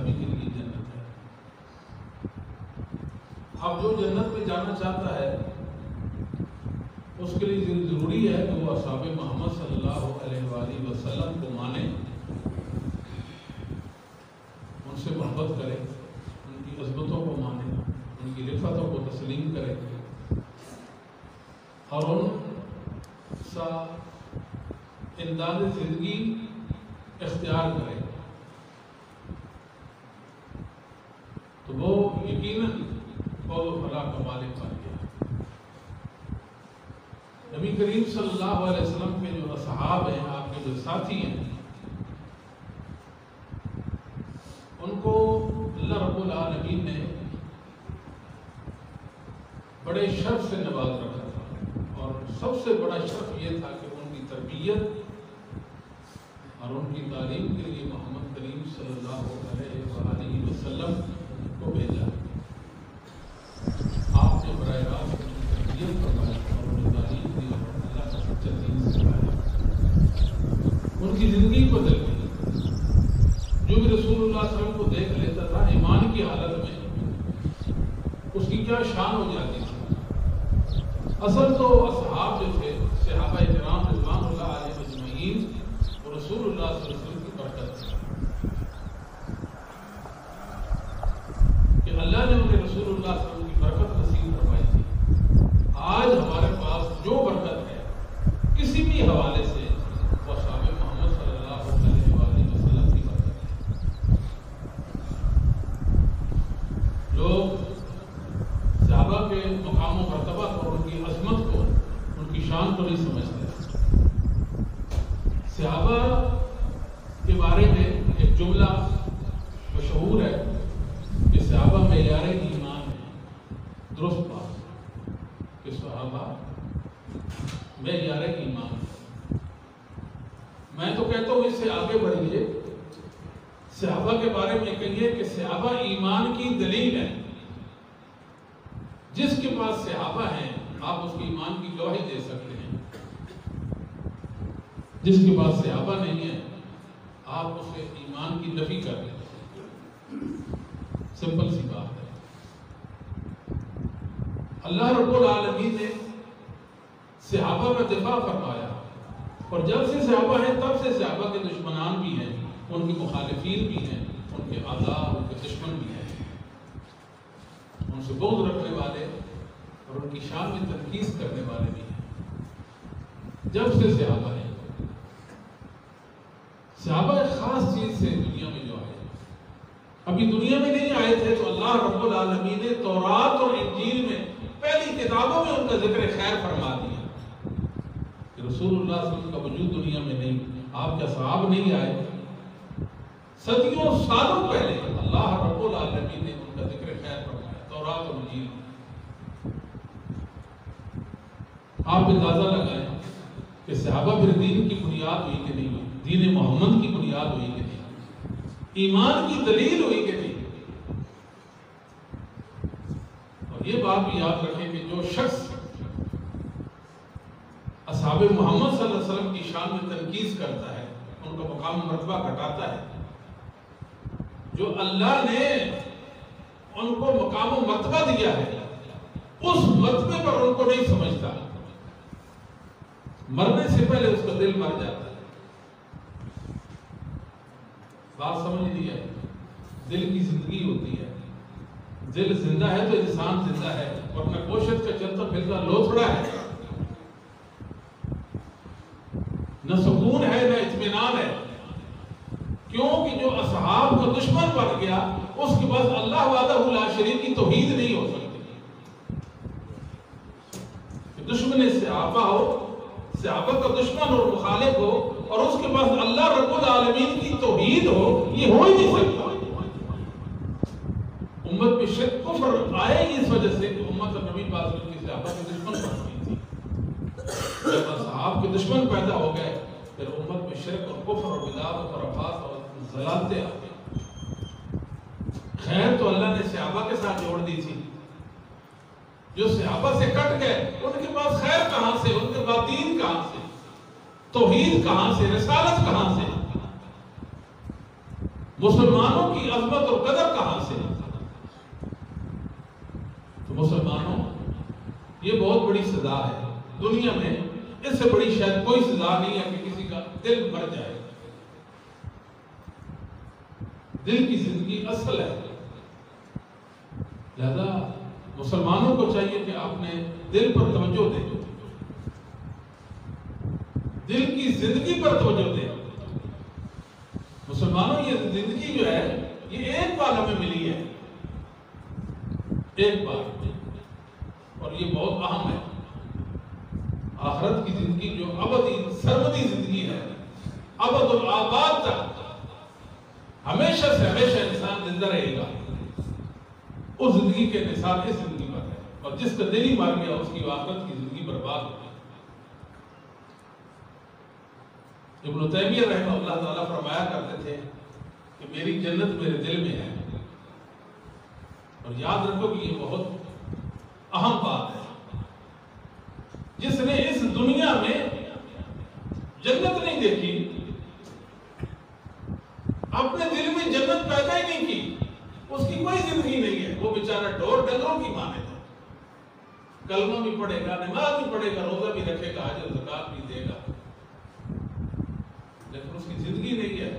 سبھی کے لیے جنت ہے۔ اب جو جنت میں جانا چاہتا ہے اس کے لیے ضروری ہے کہ وہ اصحاب محمد صلی اللہ علیہ وآلہ وسلم کو مانے، ان سے محبت کرے، ان کی عظمتوں کو مانے، ان کی رفتوں کو تسلیم کرے اور ان سا انداز زندگی اختیار کرے، تو وہ یقیناً فوز و فلاح کا مالک بن گیا۔ نبی کریم صلی اللہ علیہ وسلم کے جو اصحاب ہیں، آپ کے جو ساتھی ہیں، ان کو اللہ رب العالمین نے بڑے شرف سے نواز رکھا تھا، اور سب سے بڑا شرف یہ تھا کہ ان کی تربیت اور ان کی تعلیم کے لیے محمد کریم صلی اللہ علیہ وآلہ وسلم کو بھیجا۔ آپ نے براہ راست ان کی تربیت فرمائی اور ان کی تعلیم دی اور اللہ کا سچا دین سکھایا، ان کی زندگی بدل گئی۔ جو بھی رسول اللہ صلی اللہ علیہ وسلم کو دیکھ لیتا تھا ایمان کی حالت میں، اس کی کیا شان ہو جاتی تھی۔ اصل تو اصحاب جو تھے صحابہ کرام رضوان اللہ علیہ اجمعین، وہ رسول اللہ صلی اللہ علیہ وسلم کی برکت تھی کہ اللہ نے انہیں رسول اللہ صلی اللہ علیہ وسلم کی برکت نصیب فرمائی تھی۔ آج ہمارے پاس جو برکت ہے کسی بھی حوالے سے، وہ اصحاب محمد صلی اللہ علیہ وآلہ وسلم کی برکت ہے۔ لوگ صحابہ کے مقام و مرتبہ کو، ان کی عظمت کو، ان کی شان کو نہیں سمجھتے۔ صحابہ کے بارے میں ایک جملہ مشہور ہے کہ صحابہ معیار ایمان ہے۔ درست بات کہ صحابہ معیار ایمان ہے۔ میں تو کہتا ہوں اس سے آگے بڑھیے، صحابہ کے بارے میں کہیے کہ صحابہ ایمان کی دلیل ہے۔ جس کے پاس صحابہ ہیں آپ اس کے ایمان کی گواہی دے سکتے ہیں، جس کے پاس صحابہ نہیں ہے آپ اس کے ایمان کی نفی کر دیں۔ سمپل سی بات ہے۔ اللہ رب العالمین نے صحابہ کا دفاع فرمایا، اور جب سے صحابہ ہیں تب سے صحابہ کے دشمنان بھی ہیں، ان کے مخالفین بھی ہیں، ان کے اعداء، ان کے دشمن بھی ہیں، ان سے بغض رکھنے والے اور ان کی شان میں تنقید کرنے والے بھی ہیں۔ جب سے صحابہ ہیں، صحابہ ایک خاص چیز سے دنیا میں جو آئے، ابھی دنیا میں نہیں آئے تھے تو اللہ رب العالمین نے تورات اور انجیل میں پہلی کتابوں میں ان کا ذکر خیر فرما دیا کہ رسول اللہ صلی اللہ علیہ وسلم کا وجود دنیا میں نہیں، آپ کے اصحاب نہیں آئے، صدیوں سالوں پہلے اللہ رب العالمین نے ان کا ذکر خیر فرمایا تورات اور انجیل میں۔ آپ اندازہ لگائیں کہ صحابہ پھر دین کی بنیاد ہوئی کہ نہیں ہوئی، دین محمد کی بنیاد ہوئی کہ نہیں، ایمان کی دلیل ہوئی کہ نہیں۔ اور یہ بات بھی یاد رکھیں کہ جو شخص اصحاب محمد صلی اللہ علیہ وسلم کی شان میں تنقید کرتا ہے، ان کا مقام مرتبہ گھٹاتا ہے، جو اللہ نے ان کو مقام و مرتبہ دیا ہے اس مرتبے پر ان کو نہیں سمجھتا، مرنے سے پہلے اس کا دل مر جاتا ہے۔ بات سمجھ نہیں ہے؟ دل کی زندگی ہوتی ہے، دل زندہ ہے تو انسان زندہ ہے، ورنہ گوشت کا چلتا پھرتا لوتھڑا ہے، نہ سکون ہے نہ اطمینان ہے۔ کیونکہ جو اصحاب کا دشمن بن گیا اس کے بعد اللہ وحدہ لا شریک کی توحید نہیں ہو سکتی۔ دشمن صحابہ ہو، صحابہ کا دشمن اور مخالف ہو، اور اس کے پاس اللہ رب العالمین کی توحید ہو، یہ ہو ہی نہیں سکتا۔ امت میں شرک کفر آئے ہی اس وجہ سے کہ امت اور نبی پاک صلی اللہ علیہ وسلم کی صحابہ کے دشمن بن گئی تھی۔ جب اصحاب کے دشمن پیدا ہو گئے پھر امت میں شرک اور کفر اور بدعات اور خرافات اور ضلالتیں آ گئی۔ خیر تو اللہ نے صحابہ کے ساتھ جوڑ دی تھی، جو صحابہ سے کٹ گئے ان کے پاس خیر کہاں سے، ان کے پاس دین کہاں سے، توحید کہاں سے، رسالت کہاں سے؟ مسلمانوں کی عظمت اور قدر کہاں سے؟ تو مسلمانوں، یہ بہت بڑی سزا ہے دنیا میں، اس سے بڑی شاید کوئی سزا نہیں ہے کہ کسی کا دل مر جائے۔ دل کی زندگی اصل ہے، لہذا مسلمانوں کو چاہیے کہ اپنے دل پر توجہ دیں، دل کی زندگی پر توجہ دیں۔ مسلمانوں، یہ زندگی جو ہے یہ ایک بار ہمیں ملی ہے، ایک بار، اور یہ بہت اہم ہے۔ آخرت کی زندگی جو ابدی سرمدی زندگی ہے، ابد الآباد تک ہمیشہ سے ہمیشہ انسان زندہ رہے گا، اس زندگی کے نثار اس زندگی پر ہے، اور جس کا دل ہی مر گیا اس کی آخرت کی زندگی برباد ہو گئی۔ ابن تیمیہ رحمہ اللہ تعالیٰ فرمایا کرتے تھے کہ میری جنت میرے دل میں ہے، اور یاد رکھو کہ یہ بہت اہم بات ہے۔ جس نے اس دنیا میں جنت نہیں دیکھی، اپنے دل میں جنت پیدا ہی نہیں کی، اس کی کوئی زندگی نہیں ہے، وہ بیچارہ ڈور ڈنگروں کی مانند ہے۔ کلمہ بھی پڑھے گا، نماز بھی پڑھے گا، روزہ بھی رکھے گا، حج و زکات بھی دے گا، لیکن اس کی زندگی نہیں ہے۔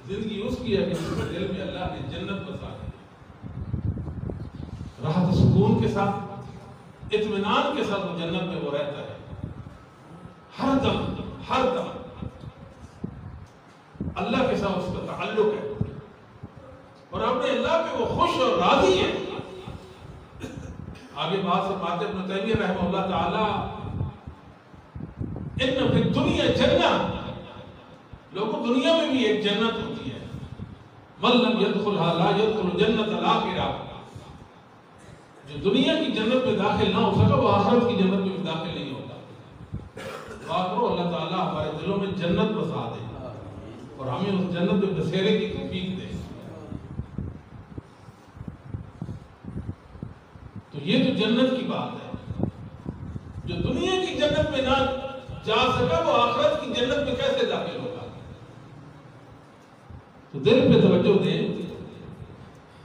زندگی اس کی ہے کہ اس کے دل میں اللہ نے جنت بسا دی، راحت سکون کے ساتھ، اطمینان کے ساتھ وہ جنت میں وہ رہتا ہے، ہر دم اللہ کے ساتھ اس کا تعلق ہے، اور اپنے اللہ پہ وہ خوش اور راضی ہے۔ آگے بات سے بات ابن تیمیہ رحمہ اللہ تعالی، ان فی الدنیا جنہ، لوگوں دنیا میں بھی ایک جنت ہوتی ہے، من لم يدخلها لا يدخل جنت الاخرہ، جو دنیا کی جنت میں داخل نہ ہو سکا وہ آخرت کی جنت میں بھی داخل نہیں ہوتا۔ دعا کرو اللہ تعالیٰ ہمارے دلوں میں جنت بسا دے اور ہمیں اس جنت میں بسیرے کی توفیق دے۔ تو یہ تو جنت کی بات ہے، جو دنیا کی جنت میں نہ جا سکا وہ آخرت کی جنت میں کیسے داخل ہوگا؟ تو دل پہ توجہ دیں،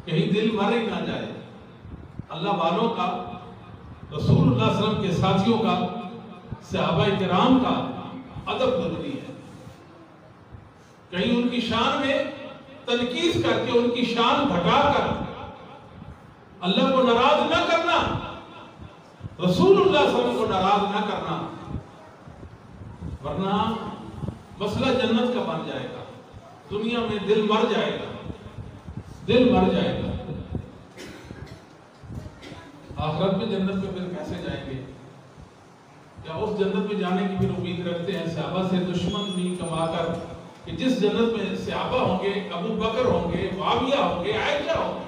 کہیں دل مر ہی نہ جائے۔ اللہ والوں کا، رسول اللہ صلی اللہ علیہ وسلم کے ساتھیوں کا، صحابہ کرام کا ادب ضروری ہے۔ کہیں ان کی شان میں تنقیص کر کے، ان کی شان گھٹا کر اللہ کو ناراض نہ کرنا، رسول اللہ صلی اللہ علیہ وسلم کو ناراض نہ کرنا، ورنہ مسئلہ جنت کا بن جائے گا، دنیا میں دل مر جائے گا، دل مر جائے گا۔ آخرت میں جنت میں پھر کیسے جائیں گے؟ کیا اس جنت میں جانے کی پھر امید رکھتے ہیں؟ صحابہ سے دشمن نہیں کما کر کہ جس جنت میں صحابہ ہوں گے، ابو بکر ہوں گے، معاویہ ہوں گے، عائشہ ہوں گے،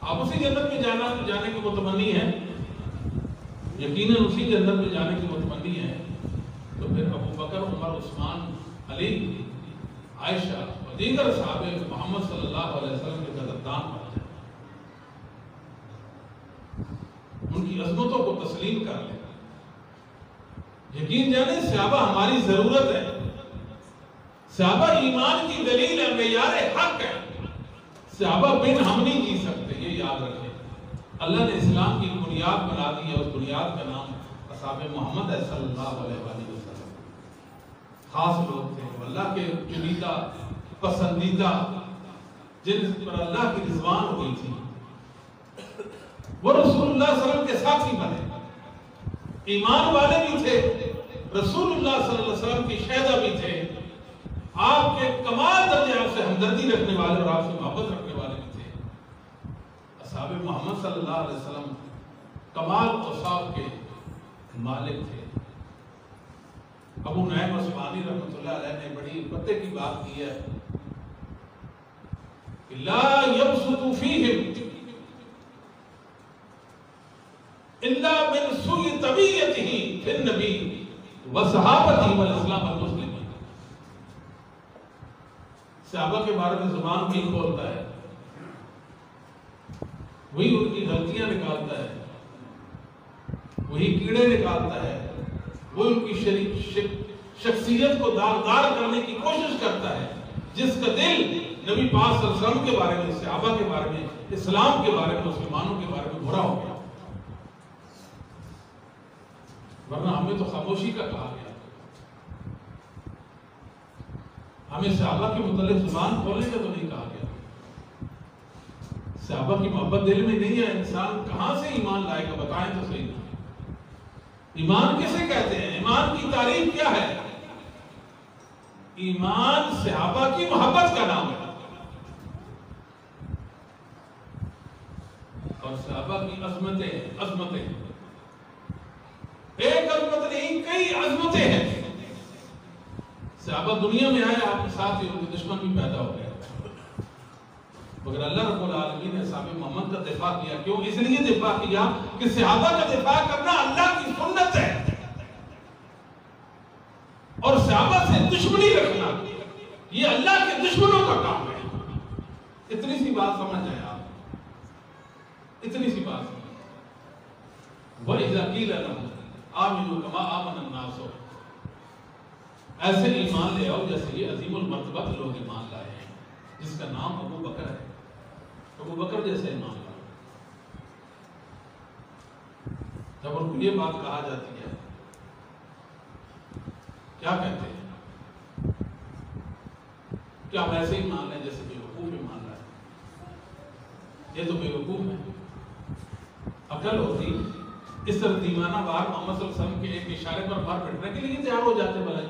آپ اسی جنت میں جانے کی متمنی ہیں، یقیناً اسی جنت میں جانے کی متمنی ہیں، تو پھر ابو بکر، عمر، عثمان، علی، عائشہ اور دیگر صحابہ محمد صلی اللہ علیہ وسلم کے قدردان بن جائیں، ان کی عظمتوں کو تسلیم کر لیں، یقین جانے صحابہ ہماری ضرورت ہے، صحابہ ایمان کی دلیل ہے، معیار حق ہے، صحابہ بن ہم نہیں جی سکتے، یہ یاد رکھیں۔ اللہ نے اسلام کی بنیاد بنا دی ہے، اس بنیاد کا نام اصحاب محمد ہے صلی اللہ علیہ وسلم۔ خاص لوگ تھے، اللہ کے چنیدہ پسندیدہ، جن پر اللہ کی رضوان ہوئی تھی، وہ رسول اللہ صلی اللہ علیہ وسلم کے ساتھی بنے، ایمان والے بھی تھے، رسول اللہ صلی اللہ علیہ وسلم کی شہدہ بھی تھے، آپ کے کمال درجے آپ سے ہمدردی رکھنے والے اور آپ سے محبت رکھنے والے بھی تھے۔ اصحاب محمد صلی اللہ علیہ وسلم کمال اوصاف کے مالک تھے۔ ابو نعیم اصفہانی رحمۃ اللہ علیہ نے بڑی پتے کی بات کی ہے کہ لا يبسط فيهم الا من سوء طبيعته في النبي وصحابته والاسلام والمسلمين۔ صحابہ کے بارے میں زبان بھی کھولتا ہے، وہی ان کی غلطیاں نکالتا ہے، وہی کیڑے نکالتا ہے، وہ ان کی شخصیت کو داغدار کرنے کی کوشش کرتا ہے، جس کا دل نبی پاک صلی اللہ علیہ وسلم کے بارے میں، صحابہ کے بارے میں، اسلام کے بارے میں، مسلمانوں کے بارے میں برا ہو گیا، ورنہ ہمیں تو خاموشی کا کہا گیا، ہمیں صحابہ کے متعلق زبان کھولنے کا تو نہیں کہا گیا۔ صحابہ کی محبت دل میں نہیں ہے، انسان کہاں سے ایمان لائے گا؟ بتائیں تو صحیح۔ ایمان کسے کہتے ہیں؟ ایمان کی تعریف کیا ہے؟ ایمان صحابہ کی محبت کا نام ہے، اور صحابہ کی عظمتیں ایک عظمت نہیں، کئی عظمتیں ہیں۔ صحابہ دنیا میں آئے، آپ کے ساتھ ہی ان کے دشمن بھی پیدا ہو گئے، مگر اللہ رب العالمین نے صحابہ محمد کا دفاع کیا۔ کیوں؟ اس لیے دفاع کیا کہ صحابہ کا دفاع کرنا اللہ کی سنت ہے، اور صحابہ سے دشمنی رکھنا یہ اللہ کے دشمنوں کا کام ہے۔ اتنی سی بات سمجھ جائیں آپ، اتنی سی بات سمجھ۔ وَإِذَا قِيلَ لَهُمْ آمِنُوا كَمَا آمَنَ النَّاسُ، ایسے ایمان لے آؤ جیسے یہ عظیم المرتبہ لوگ ایمان لائے ہیں، جس کا نام ابو بکر ہے۔ ابو بکر جیسے ایمان لائے، جب ان کو یہ بات کہا جاتی ہے کیا کہتے ہیں؟ کیا ہم ایسے ہی مان لیں جیسے بے وقوف ایمان لائے؟ یہ تو بے وقوف ہے۔ عقل ہوتی اس طرح دیوانہ وار محمد صلی اللہ علیہ وسلم کے ایک اشارے پر مار پٹنے کے لیے تیار ہو جاتے بھلائی۔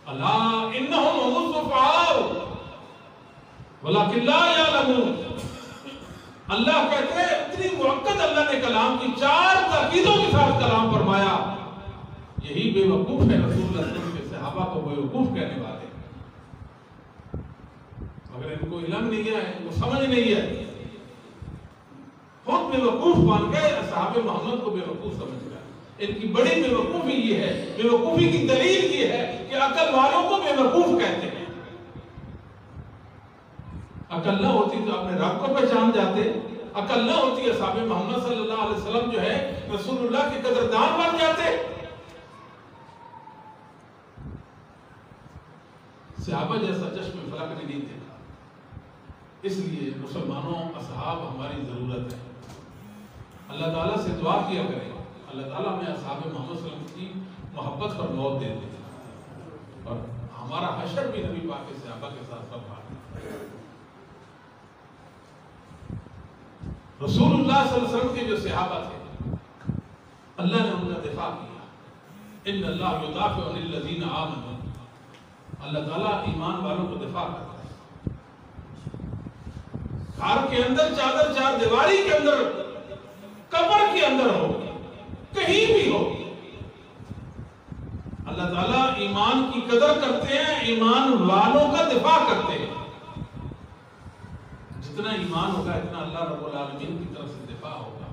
اللہ انہم هم الصفحاء ولکن لا یعلمون، اللہ کہتے ہیں اتنی موقت اللہ نے کلام کی، 4 تاکیدوں کے ساتھ کلام فرمایا، یہی بے وقوف ہے رسول اللہ صلی اللہ علیہ وسلم کے صحابہ کو بے وقوف کہنے والے۔ اگر ان کو علم نہیں ہے، ان کو سمجھ نہیں ہے، خود بے وقوف مان گئے، صحابہ محمد کو بے وقوف سمجھ گئے۔ ان کی بڑی بے وقوفی یہ ہے، بے وقوفی کی دلیل یہ ہے کہ عقل والوں کو بے وقوف کہتے ہیں۔ عقل نہ ہوتی تو اپنے رب کو پہچان جاتے، عقل نہ ہوتی اصحاب محمد صلی اللہ علیہ وسلم جو ہے رسول اللہ کے قدردان بن جاتے۔ صحابہ جیسا چشم فلک نے نہیں دیکھا، اس لیے مسلمانوں اصحاب ہماری ضرورت ہے۔ اللہ تعالیٰ سے دعا کیا کریں، اللہ تعالیٰ میں اصحاب محمد صلی اللہ علیہ وسلم کی محبت پر موت دے دے، اور ہمارا حشر بھی نبی پاک کے صحابہ کے ساتھ سب بات۔ رسول اللہ صلی اللہ علیہ وسلم کے جو صحابہ تھے، اللہ نے ان کا دفاع کیا۔ ان اللہ یدافع عن الذین آمنوا، اللہ تعالیٰ ایمان والوں کو دفاع کرتا ہے۔ گھر کے اندر چادر چار دیواری کے اندر، قبر کے اندر ہو، کہیں بھی ہو، اللہ تعالیٰ ایمان کی قدر کرتے ہیں، ایمان والوں کا دفاع کرتے ہیں۔ جتنا ایمان ہوگا اتنا اللہ رب العالمین کی طرف سے دفاع ہوگا۔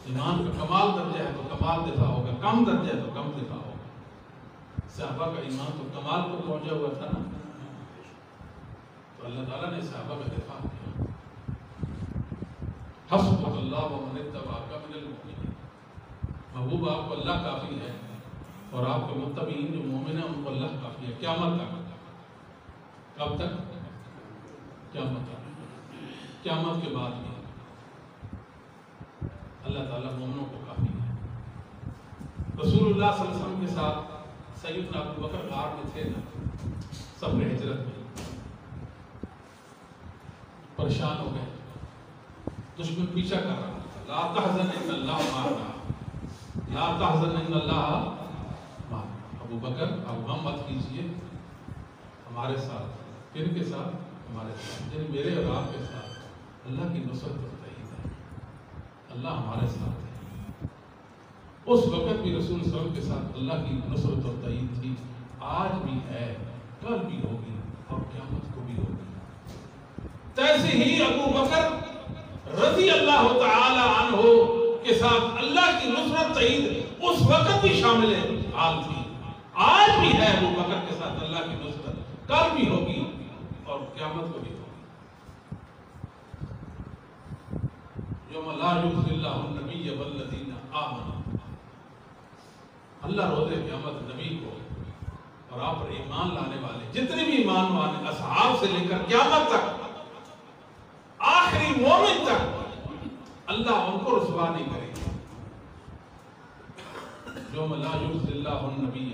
ایمان کا کمال درجہ ہے تو کمال دفاع ہوگا، کم درجہ ہے تو کم دفاع ہوگا۔ صحابہ کا ایمان تو کمال کو پہنچا ہوا تھا نا، تو اللہ تعالیٰ نے صحابہ کا دفاع کیا۔ حسبک اللہ ومن اتبعک من المؤمنین، محبوب آپ کو اللہ کافی ہے، اور آپ کے متبعین جو مومن ہیں ان کو اللہ کافی ہے قیامت تک۔ کب تک؟ قیامت تک۔ قیامت کے بعد بھی اللہ تعالیٰ مومنوں کو کافی ہے۔ رسول اللہ صلی اللہ علیہ وسلم کے ساتھ سیدنا ابو بکر غار میں تھے نا، صبر ہجرت میں، پریشان ہو گئے، دشمن پیچھا کر رہا تھا۔ لا تحزن ان اللہ معنا، لا تحزن ان اللہ معنا۔ ابو بکر اب غم مت کیجیے، ہمارے ساتھ، کن کے ساتھ؟ ہمارے ساتھ، یعنی میرے اور آپ کے ساتھ اللہ کی نصرت اور تائید ہے، اللہ ہمارے ساتھ ہے۔ اس وقت بھی رسول صلی اللہ علیہ وسلم کے ساتھ اللہ کی نصرت اور تائید تھی، آج بھی ہے، کل بھی ہوگی، اور قیامت کو بھی ہوگی۔ تیسے ہی ابو بکر رضی اللہ تعالی عنہ کے ساتھ اللہ کی نصرت تائید اس وقت بھی شامل حال تھی، آج بھی ہے ابو بکر کے ساتھ اللہ کی نصرت، کل بھی ہوگی اور قیامت کو بھی ہوگی۔ یوم لا یخزی اللہ النبی والذین آمنوا، اللہ روز قیامت نبی کو اور آپ پر ایمان لانے والے جتنے بھی ایمان والے اصحاب سے لے کر قیامت تک آخری مومن تک اللہ ان کو رسوا نہیں کرے گا. یوم لا یخزی اللہ النبی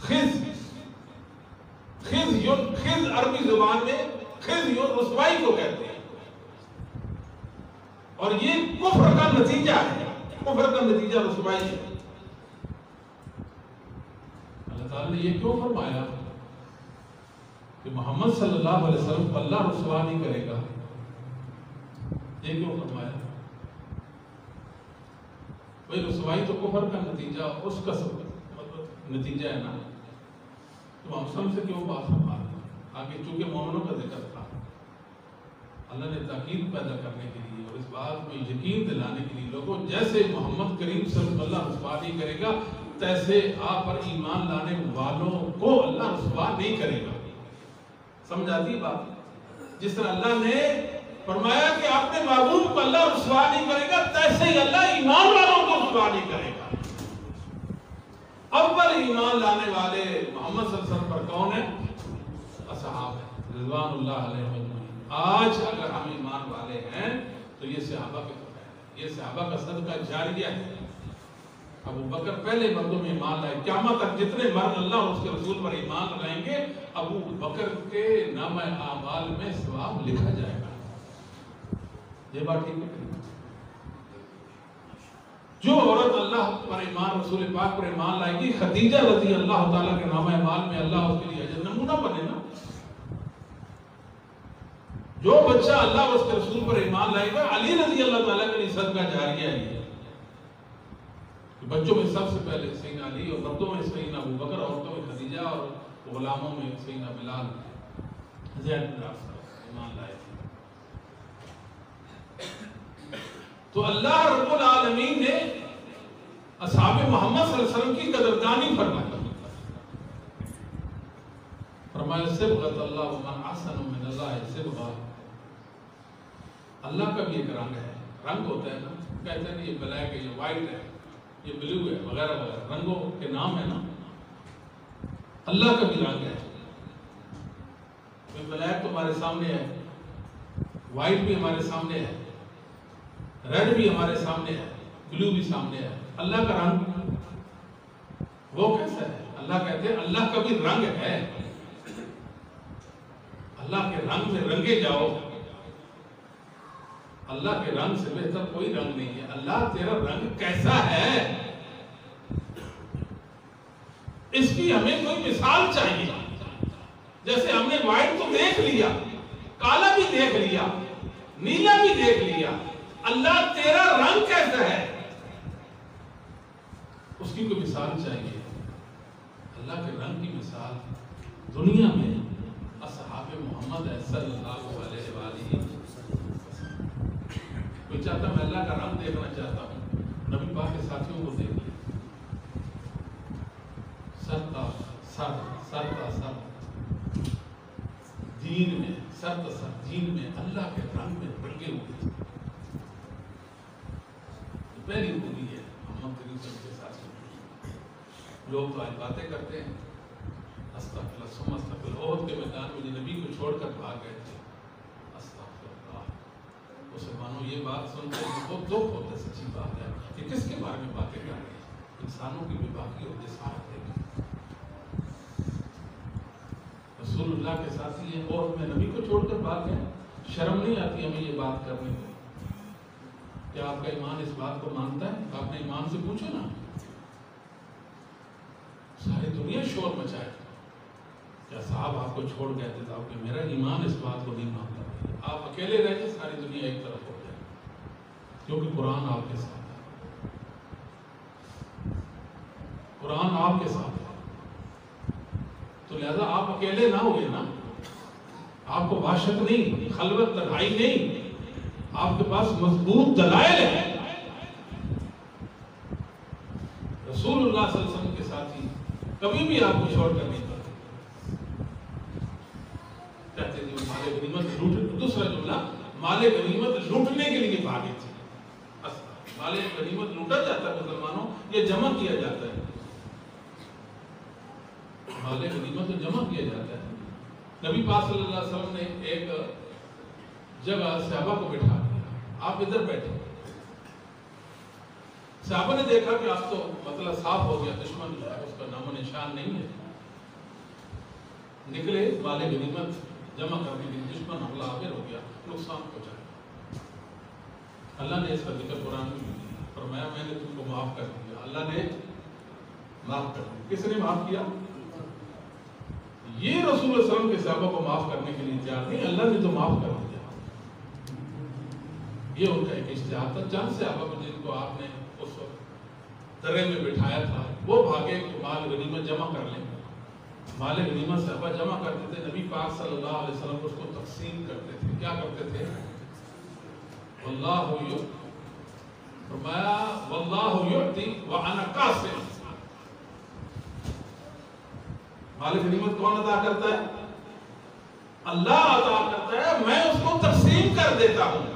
خز عربی زبان میں خز رسوائی کو کہتے ہیں اور یہ کفر کا نتیجہ ہے. کفر کا نتیجہ رسوائی ہے. اللہ تعالیٰ نے یہ کیوں فرمایا کہ محمد صلی اللہ علیہ وسلم کو اللہ رسوا نہیں کرے گا؟ یہ کیوں فرمایا؟ بھئی رسوائی تو کفر کا نتیجہ اس کا نتیجہ ہے نا. تو ہم سب سے کیوں بات فرما رہے ہیں؟ آگے چونکہ مومنوں کا ذکر تھا اللہ نے تاکید پیدا کرنے کے لیے اور اس بات میں یقین دلانے کے لیے لوگوں جیسے محمد کریم صلی اللہ رسوا نہیں کرے گا تیسے آپ پر ایمان لانے والوں کو اللہ رسوا نہیں کرے گا. سمجھ آتی بات؟ جس طرح اللہ نے فرمایا کہ اپنے محبوب کو اللہ رسوا نہیں کرے گا تیسے ہی اللہ ایمان والوں کو رسوا نہیں کرے گا. اول ایمان لانے والے محمد صلی اللہ علیہ وسلم پر کون ہیں؟ اصحاب ہیں رضوان اللہ علیہ. آج اگر ہم ایمان والے ہیں تو یہ صحابہ کے طرف ہے. یہ صحابہ کا صدقہ جاریہ ہے. ابو بکر پہلے مردوں میں ایمان لائے. قیامت تک جتنے مرد اللہ اور اس کے رسول پر ایمان لائیں گے ابو بکر کے نامہ اعمال میں ثواب لکھا جائے گا. یہ بات ٹھیک ہے؟ جو عورت اللہ پر ایمان رسول پاک پر ایمان لائے گی خدیجہ رضی اللہ تعالیٰ کے نامہ اعمال میں اللہ اس کے لیے اجر نمونہ بنے نا. جو بچہ اللہ اور اس کے رسول پر ایمان لائے گا علی رضی اللہ تعالیٰ کے لیے صدقہ جاریہ ہے. بچوں میں سب سے پہلے سیدنا علی اور مردوں میں سیدنا ابو بکر عورتوں میں خدیجہ اور غلاموں میں سیدنا بلال زید بن عاصم ایمان لائے تھے. تو اللہ رب العالمین نے اصحاب محمد صلی اللہ علیہ وسلم کی قدردانی فرمائی. فرمایا صبغۃ اللہ ومن احسن من اللہ صبغہ. اللہ کا بھی ایک رنگ ہے. رنگ ہوتا ہے نا, کہتے ہیں یہ بلیک ہے, یہ وائٹ ہے, یہ بلو ہے, وغیرہ وغیرہ رنگوں کے نام ہے نا. اللہ کا بھی رنگ ہے. بلیک تو ہمارے سامنے ہے, وائٹ بھی ہمارے سامنے ہے, ریڈ بھی ہمارے سامنے ہے, بلو بھی سامنے ہے. اللہ کا رنگ وہ کیسا ہے؟ اللہ کہتے ہیں اللہ کا بھی رنگ ہے. اللہ کے رنگ میں رنگے جاؤ. اللہ کے رنگ سے بہتر کوئی رنگ نہیں ہے. اللہ تیرا رنگ کیسا ہے اس کی ہمیں کوئی مثال چاہیے. جیسے ہم نے وائٹ تو دیکھ لیا, کالا بھی دیکھ لیا, نیلا بھی دیکھ لیا, اللہ تیرا رنگ کیسا ہے اس کی کوئی مثال چاہیے. اللہ کے رنگ کی مثال دنیا میں اصحاب محمد صلی اللہ علیہ وآلہ. کوئی چاہتا میں اللہ کا رنگ دیکھنا چاہتا ہوں, نبی پاک کے ساتھیوں کو دیکھ سر تا سر دین میں, سر تا سر دین میں اللہ کے رنگ میں رنگے ہوئے. پہلی خوبی ہے محمد کریم صلی اللہ علیہ وسلم کے ساتھ. لوگ تو آج باتیں کرتے ہیں استغفر اللہ ثم استغفر اللہ. احد کے میدان میں جو نبی کو چھوڑ کر بھاگ گئے تھے, استغفر اللہ. مسلمانوں یہ بات سن کے بہت دکھ ہوتا ہے. سچی بات ہے کہ کس کے بارے میں باتیں کر رہے ہیں. انسانوں کی بھی باقی ہوتے ساتھ ہے. رسول اللہ کے ساتھی ہیں اور میں نبی کو چھوڑ کر بھاگ گئے. شرم نہیں آتی ہمیں یہ بات کرنے میں؟ کیا آپ کا ایمان اس بات کو مانتا ہے؟ آپ نے ایمان سے پوچھو نا. ساری دنیا شور مچائے کیا صاحب آپ کو چھوڑ گئے تھے تو آپ کہ میرا ایمان اس بات کو نہیں مانتا. آپ اکیلے رہ کے ساری دنیا ایک طرف ہو جائے, کیونکہ قرآن آپ کے ساتھ ہے. قرآن آپ کے ساتھ ہے تو لہذا آپ اکیلے نہ ہوئے نا. آپ کو وحشت نہیں, خلوت لڑائی نہیں, آپ کے پاس مضبوط دلائل ہے. رسول اللہ صلی اللہ علیہ وسلم کے ساتھی کبھی بھی آپ کو چھوڑ کر نہیں کرتے. کہتے ہیں مال غنیمت لوٹ, دوسرا جملہ مال غنیمت لوٹنے کے لیے بھاگے تھے. مال غنیمت لوٹا جاتا ہے مسلمانوں, یہ جمع کیا جاتا ہے. مال غنیمت تو جمع کیا جاتا ہے. نبی پاک صلی اللہ علیہ وسلم نے ایک جگہ صحابہ کو بٹھا دیا, آپ ادھر بیٹھے. صحابہ نے دیکھا کہ اب تو مطلب صاف ہو گیا, دشمن جو ہے اس کا نام و نشان نہیں ہے. نکلے مال غنیمت جمع کرنے کے لیے, دشمن حملہ آور ہو گیا, نقصان پہنچایا. اللہ نے اس کا ذکر قرآن میں فرمایا میں نے تم کو معاف کر دیا. اللہ نے معاف کر دیا. کس نے معاف کیا؟ یہ رسول اللہ صلی اللہ علیہ وسلم کے صحابہ کو معاف کرنے کے لیے تیار نہیں, اللہ نے تو معاف کر دیا. یہ ان کا ایک اجتہاد تھا. چند صحابہ کو جن کو آپ نے اس وقت درے میں بٹھایا تھا وہ بھاگے کہ مال غنیمت جمع کر لیں. مال غنیمت صحابہ جمع کرتے تھے, نبی پاک صلی اللہ علیہ وسلم اس کو تقسیم کرتے تھے. کیا کرتے تھے؟ واللہ فرمایا واللہ یعطی وانا قاسم. مال غنیمت کون عطا کرتا ہے؟ اللہ عطا کرتا ہے, میں اس کو تقسیم کر دیتا ہوں.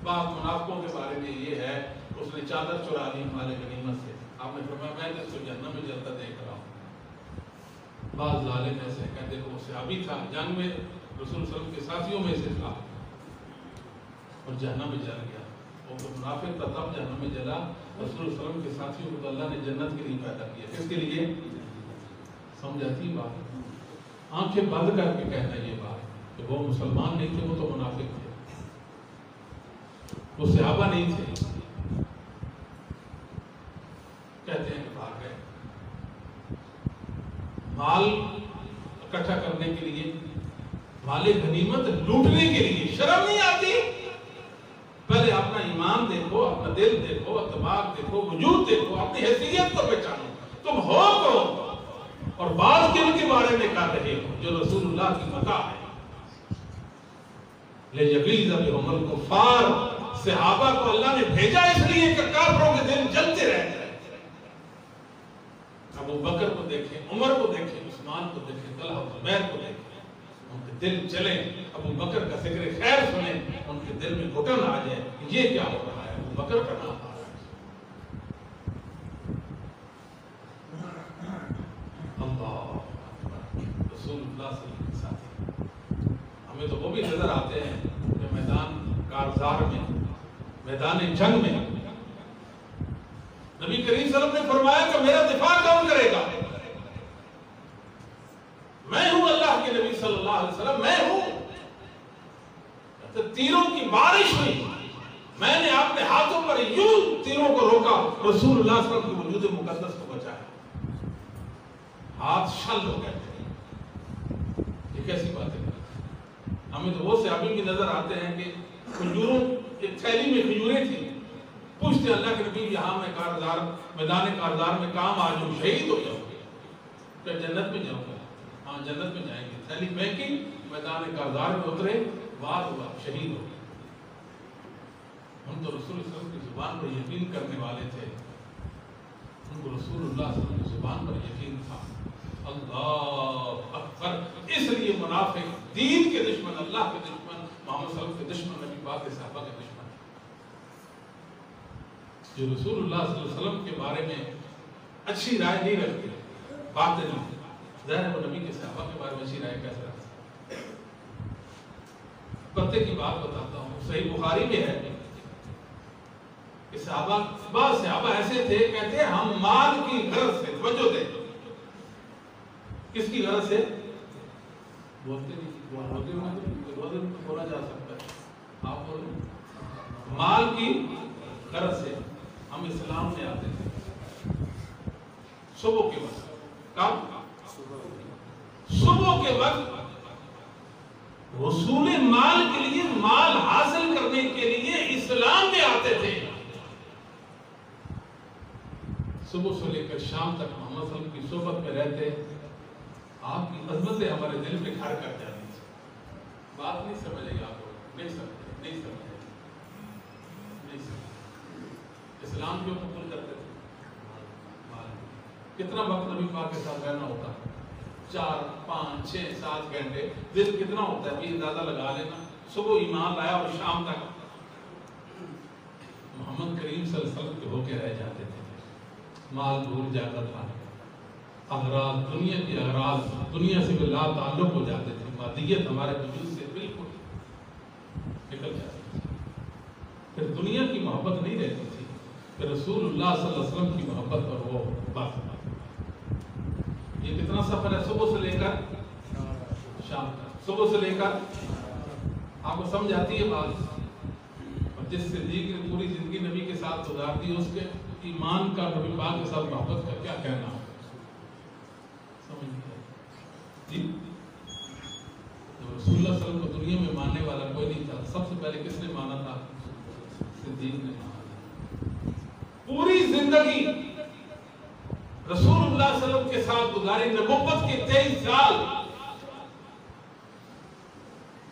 بات منافقوں کے بارے میں یہ ہے, اس نے چادر چرا لی مال غنیمت سے. آپ نے فرمایا میں اس کو جہنم میں جلتا دیکھ رہا ہوں. بعض ظالم ایسے کہتے ہیں وہ صحابی تھا, جنگ میں رسول صلی اللہ علیہ وسلم کے ساتھیوں میں سے تھا اور جہنم میں جل گیا. وہ منافق تھا تب جہنم میں جلا. رسول صلی اللہ علیہ وسلم کے ساتھیوں کو تو اللہ نے جنت کے لیے پیدا کیا. کس کے لیے؟ سمجھاتی بات, آنکھیں بند کر کے کہنا یہ بات کہ وہ مسلمان نہیں تھے, وہ تو منافق تھے, وہ صحابہ نہیں تھے. کہتے ہیں کہ بھاگ گئے. مال اکٹھا کرنے کے لیے, مال غنیمت لوٹنے کے لیے شرم نہیں آتی؟ پہلے اپنا ایمان دیکھو, اپنا دل دیکھو, دماغ دیکھو, وجود دیکھو, اپنی حیثیت کو پہچانو. تم ہو کو اور بات کن کے بارے میں کر رہے ہو جو رسول اللہ کی متاع ہے. لِيَغِيظَ بِهُمُ الْكُفَّارَ. صحابہ کو اللہ نے بھیجا اس لیے کہ کافروں کے دل جلتے رہتے. ابو بکر کو دیکھیں, عمر کو دیکھیں, عثمان کو دیکھیں, طلحہ و زبیر کو دیکھیں, ان کے دل چلیں. ابو بکر کا ذکر خیر سنیں, ان کے دل میں گھٹن آ جائے. یہ کیا ہو رہا ہے؟ ابو بکر کا نام آ رہا ہے. اللہ رسول اللہ صلی اللہ علیہ وسلم. ہمیں تو وہ بھی نظر آتے ہیں کہ میدان کارزار میں, میدان جنگ میں نبی کریم صلی اللہ علیہ وسلم نے فرمایا کہ میرا دفاع کون کرے گا؟ میں ہوں اللہ کے نبی صلی اللہ علیہ وسلم, میں ہوں. تیروں کی بارش ہوئی, میں نے اپنے ہاتھوں پر یوں تیروں کو روکا, رسول اللہ صلی اللہ علیہ وسلم کے وجود مقدس کو بچایا. ہاتھ شل ہو گئے. یہ کیسی بات ہے؟ ہمیں تو وہ صحابی بھی نظر آتے ہیں کہ کھجوروں ایک تھیلی میں کھجوریں تھیں. پوچھتے اللہ کے نبی یہاں میں کارزار, میدان کارزار میں کام آ جاؤں, شہید ہو جاؤں گے, کہ جنت میں جاؤں گا. ہاں جنت میں جائیں گے. تھیلی پھینکی, میدان کارزار میں اترے, وار ہوا, شہید ہو گئے. ہم تو رسول اللہ صلی اللہ علیہ وسلم کی زبان پر یقین کرنے والے تھے. ان کو رسول اللہ صلی اللہ علیہ وسلم کی زبان پر یقین تھا. اللہ اکبر. اس لیے منافق دین کے دشمن, اللہ کے دشمن, محمد صلی اللہ علیہ وسلم کے دشمن, نبی پاک کے صحابہ کے دشمن, جو رسول اللہ صلی اللہ علیہ وسلم کے بارے میں اچھی رائے نہیں رکھتے, باطل نہیں. ظاہر ہے وہ نبی کے صحابہ کے بارے میں اچھی رائے کیسے رکھتے؟ پتے کی بات بتاتا ہوں, صحیح بخاری میں ہے کہ صحابہ, بعض صحابہ ایسے تھے کہتے ہیں ہم مال کی غرض سے, توجہ دیں, کس کی غرض سے؟ بولتے نہیں, بولا جا سکتا ہے, آپ بولیں. مال کی غرض سے ہم اسلام میں آتے تھے صبح کے وقت. کب؟ صبح کے وقت. وصول مال کے لیے, مال حاصل کرنے کے لیے اسلام میں آتے تھے. صبح سے لے کر شام تک محمد صلی اللہ علیہ وسلم کی صحبت میں رہتے. آپ کی عظمتیں ہمارے دل میں گھر کر جاتی تھی. بات نہیں سمجھے آپ لوگ, نہیں سمجھے, نہیں سمجھے, نہیں سمجھے. اسلام کیوں قبول کرتے تھے؟ کتنا وقت نبی پاک کے ساتھ رہنا ہوتا ہے؟ 4, 5, 6, 7 گھنٹے. دن کتنا ہوتا ہے یہ اندازہ لگا لینا. صبح ایمان لایا اور شام تک محمد کریم صلی اللہ علیہ وسلم کے ہو کے رہ جاتے تھے. مال بھول جاتا تھا، اغراض دنیا کی اغراض دنیا سے بھی لا تعلق ہو جاتے تھے، مادیت ہمارے وجود سے بالکل نکل جاتی تھی، پھر دنیا کی محبت نہیں رہتی تھی، پھر رسول اللہ صلی اللہ علیہ وسلم کی محبت اور وہ بات۔ یہ کتنا سفر ہے؟ صبح سے لے کر شام تک، صبح سے لے کر، آپ کو سمجھ آتی ہے بات؟ اور جس صدیق نے پوری زندگی نبی کے ساتھ گزار دی، اس کے ایمان کا نبی پاک کے ساتھ محبت کا کیا کہنا ہے؟ سمجھ نہیں جی؟ رسول اللہ صلی اللہ علیہ وسلم کو دنیا میں ماننے والا کوئی نہیں تھا، سب سے پہلے کس نے مانا تھا؟ صدیق نے مانا تھا۔ پوری زندگی رسول اللہ صلی اللہ علیہ وسلم کے ساتھ گزاری، نبوت کے 23 سال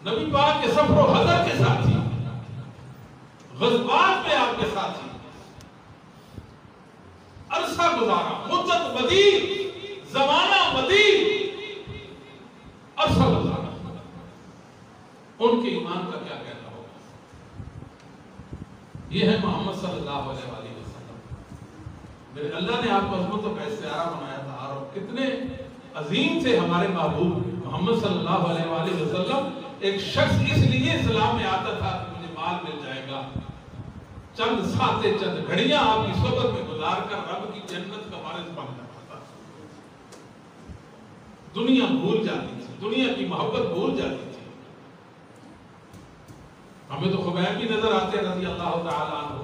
نبی پاک کے سفر و حضر کے ساتھ تھی، غزوات میں آپ کے ساتھ تھی، عرصہ گزارا، مدت مدید، زمانہ مدید، عرصہ گزارا، ان کے ایمان کا کیا کہنا ہوگا؟ یہ ہے محمد صلی اللہ علیہ وآلہ وسلم۔ میرے اللہ نے آپ کو عظمتوں کا استعارہ بنایا تھا، اور کتنے عظیم تھے ہمارے محبوب محمد صلی اللہ علیہ وآلہ وسلم۔ ایک شخص اس لیے اسلام میں آتا تھا کہ مجھے مال مل جائے گا، چند ساتیں چند گھڑیاں آپ کی صحبت میں گزار کر رب کی جنت کا وارث بن جاتا تھا۔ دنیا بھول جاتی تھی، دنیا کی محبت بھول جاتی تھی۔ ہمیں تو خبیب بھی نظر آتے ہیں رضی اللہ تعالیٰ عنہ،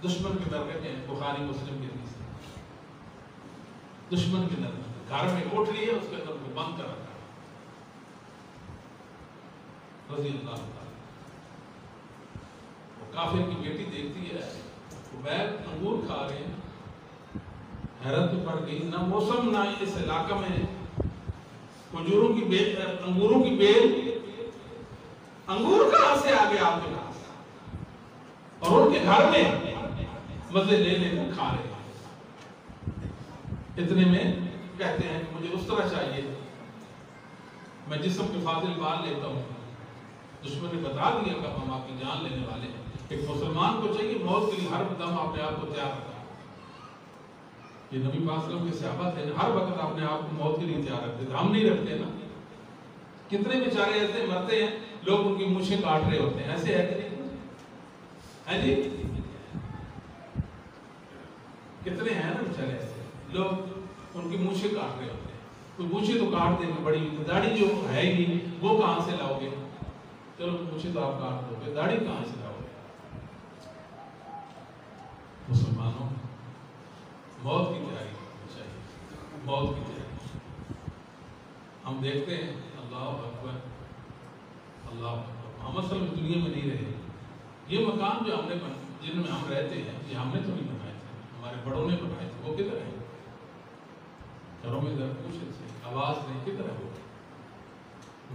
دشمن کے در گئے ہیں، بخاری مسلم کے حدیث ہے، دشمن کے در گھر میں کوٹ لیے، اس کے اندر کو بند کر رکھا رضی اللہ تعالیٰ۔ وہ کافر کی بیٹی دیکھتی ہے خبیب انگور کھا رہے ہیں، حیرت پڑ گئی، نہ موسم نہ اس علاقہ میں کھجوروں کی بیل، انگوروں کی بیل، انگور کہاں سے آگے آپ کے پاس؟ اور ان کے گھر میں مزے لے لے کر کھا رہے ہیں۔ اتنے میں کہتے ہیں کہ مجھے اس طرح چاہیے، میں جسم کے فاضل بال لیتا ہوں۔ دشمن نے بتا دیا کہ ہم آپ کی جان لینے والے ہیں۔ ایک مسلمان کو چاہیے موت کے لیے ہر دم اپنے آپ کو تیار رکھنا۔ یہ نبی پاک صلی اللہ علیہ وسلم کے صحابہ تھے، ہر وقت اپنے آپ کو موت کے لیے تیار رکھتے تھے، ہم نہیں رکھتے نا۔ کتنے بیچارے ایسے مرتے ہیں، لوگ ان کی مونچھیں کاٹ رہے ہوتے ہیں، ایسے ہے کہ نہیں ہے جی؟ کتنے ہیں نا بیچارے ایسے لوگ، ان کی مونچھیں کاٹ رہے ہوتے ہیں۔ کوئی مونچھیں تو کاٹ دیں گے، بڑی داڑھی جو ہے ہی وہ کہاں سے لاؤ گے؟ چلو مونچھیں تو آپ کاٹ دو گے، داڑھی کہاں سے لاؤ گے؟ مسلمانوں موت کی تیاری چاہیے، موت کی تیاری۔ ہم دیکھتے ہیں اللہ اکبر، اللہ اکبر، محمد صلی اللہ علیہ وسلم دنیا میں نہیں رہے۔ یہ مقام جو ہم نے جن میں ہم رہتے ہیں، یہ ہم نے تو نہیں بنائے تھے، ہمارے بڑوں نے بنائے تھے۔ وہ کدھر ہیں؟ گھروں میں ذرا پوچھ سے آواز نہیں، کدھر ہے وہ؟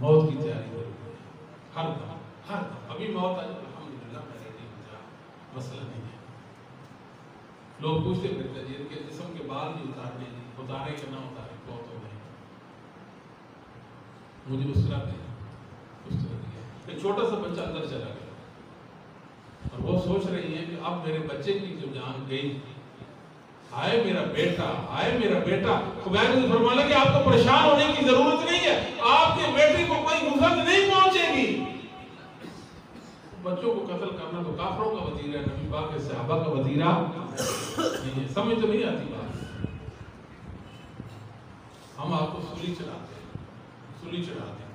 موت کی تیاری ضرور ہے، ہر دم ابھی موت آ جائے الحمدللہ میں ریڈی ہو جا، مسئلہ نہیں ہے۔ لوگ پوچھتے پھرتے جی کہ جسم کے بال بھی اتارنے کہ نہ اتارے، بہت ہو گئے، مجھے اس طرح دیا۔ ایک چھوٹا سا بچہ اندر چلا گیا اور وہ سوچ رہی ہے کہ اب میرے بچے کی جو جان گئی، آئے میرا بیٹا، آئے میرا بیٹا۔ خبیب نے فرمایا کہ آپ کو پریشان ہونے کی ضرورت نہیں ہے، آپ کے بیٹے کو کوئی مصیبت نہیں پہنچے گی۔ بچوں کو قتل کرنا تو کافروں کا وتیرہ ہے، نبی پاک کے صحابہ کا وتیرہ نہیں ہے۔ سمجھ تو نہیں آتی بات؟ ہم آپ کو سولی چڑھاتے ہیں، سولی چڑھاتے ہیں،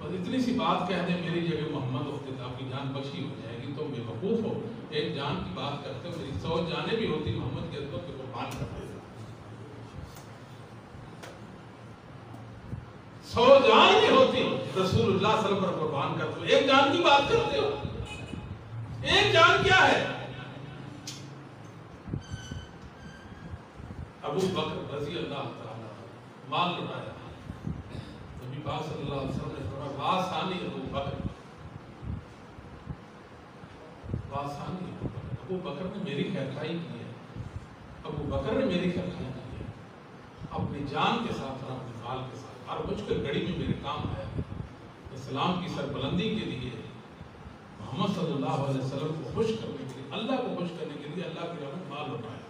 بس اتنی سی بات کہہ دیں میری جگہ محمد ہوتے تو آپ کی جان بخشی ہو جائے گی، تو بے وقوف ہو۔ ایک جان کی بات کرتے ہو، میری 100 جانیں بھی ہوتی محمد کے عزت پہ قربان کرتے ہو، 100 جان بھی ہوتی رسول اللہ صلی اللہ علیہ وسلم پر قربان کرتے ہو، ایک جان کی بات کرتے ہو۔ ایک جان کیا ہے؟ ابو بکر رضی اللہ تعالیٰ مال لٹایا، نبی پاک صلی اللہ علیہ وسلم نے فرمایا واسانی ابو بکر، واسانی ابو بکر نے میری خیرخواہی کی ہے، ابو بکر نے میری خیرخواہی کی ہے، اپنی جان کے ساتھ اور اپنے مال کے ساتھ، ہر مشکل گھڑی میں میرے کام آیا۔ اسلام کی سربلندی کے لیے، محمد صلی اللہ علیہ وسلم کو خوش کرنے کے لیے، اللہ کو خوش کرنے کے لیے تھی اللہ کی راہ میں مال لوٹایا.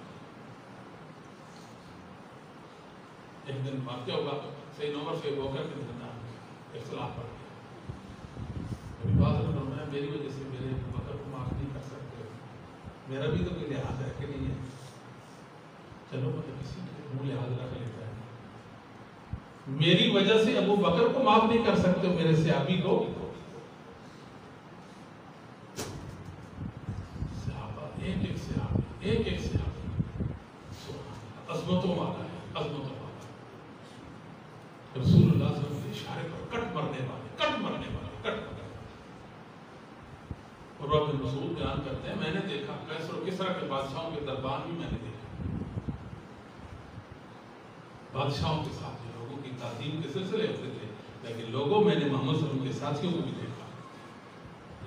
ایک دن واقعہ ہوگا سیدنا عمر سے ہو کر کے درمیان اختلاف پڑ گیا. ابھی بات فرمایا میری وجہ سے میرے بکر کو معاف نہیں کر سکتے, میرا بھی تو کوئی لحاظ ہے کہ نہیں ہے, چلو مطلب کسی کے منہ لحاظ رکھ لیتا ہے. میری وجہ سے ابو بکر کو معاف نہیں کر سکتے, میرے صحابی کو, صحابہ ایک ایک صحابی ایک ایک صحابی عظمتوں والا ہے, عظمتوں والا. رسول اللہ صلی اللہ علیہ وسلم کے اشارے پر کٹ مرنے والے, کٹ مرنے والے, کٹ مرنے والے. اور ابن مسعود بیان کرتے ہیں میں نے دیکھا کیسر و کسرا کے بادشاہوں کے دربار بھی میں نے دیکھا, بادشاہوں کے ساتھ لوگوں کی تعظیم کے سلسلے ہوتے تھے, لیکن لوگوں میں نے محمد صلی اللہ علیہ وسلم کے ساتھیوں کو بھی دیکھا.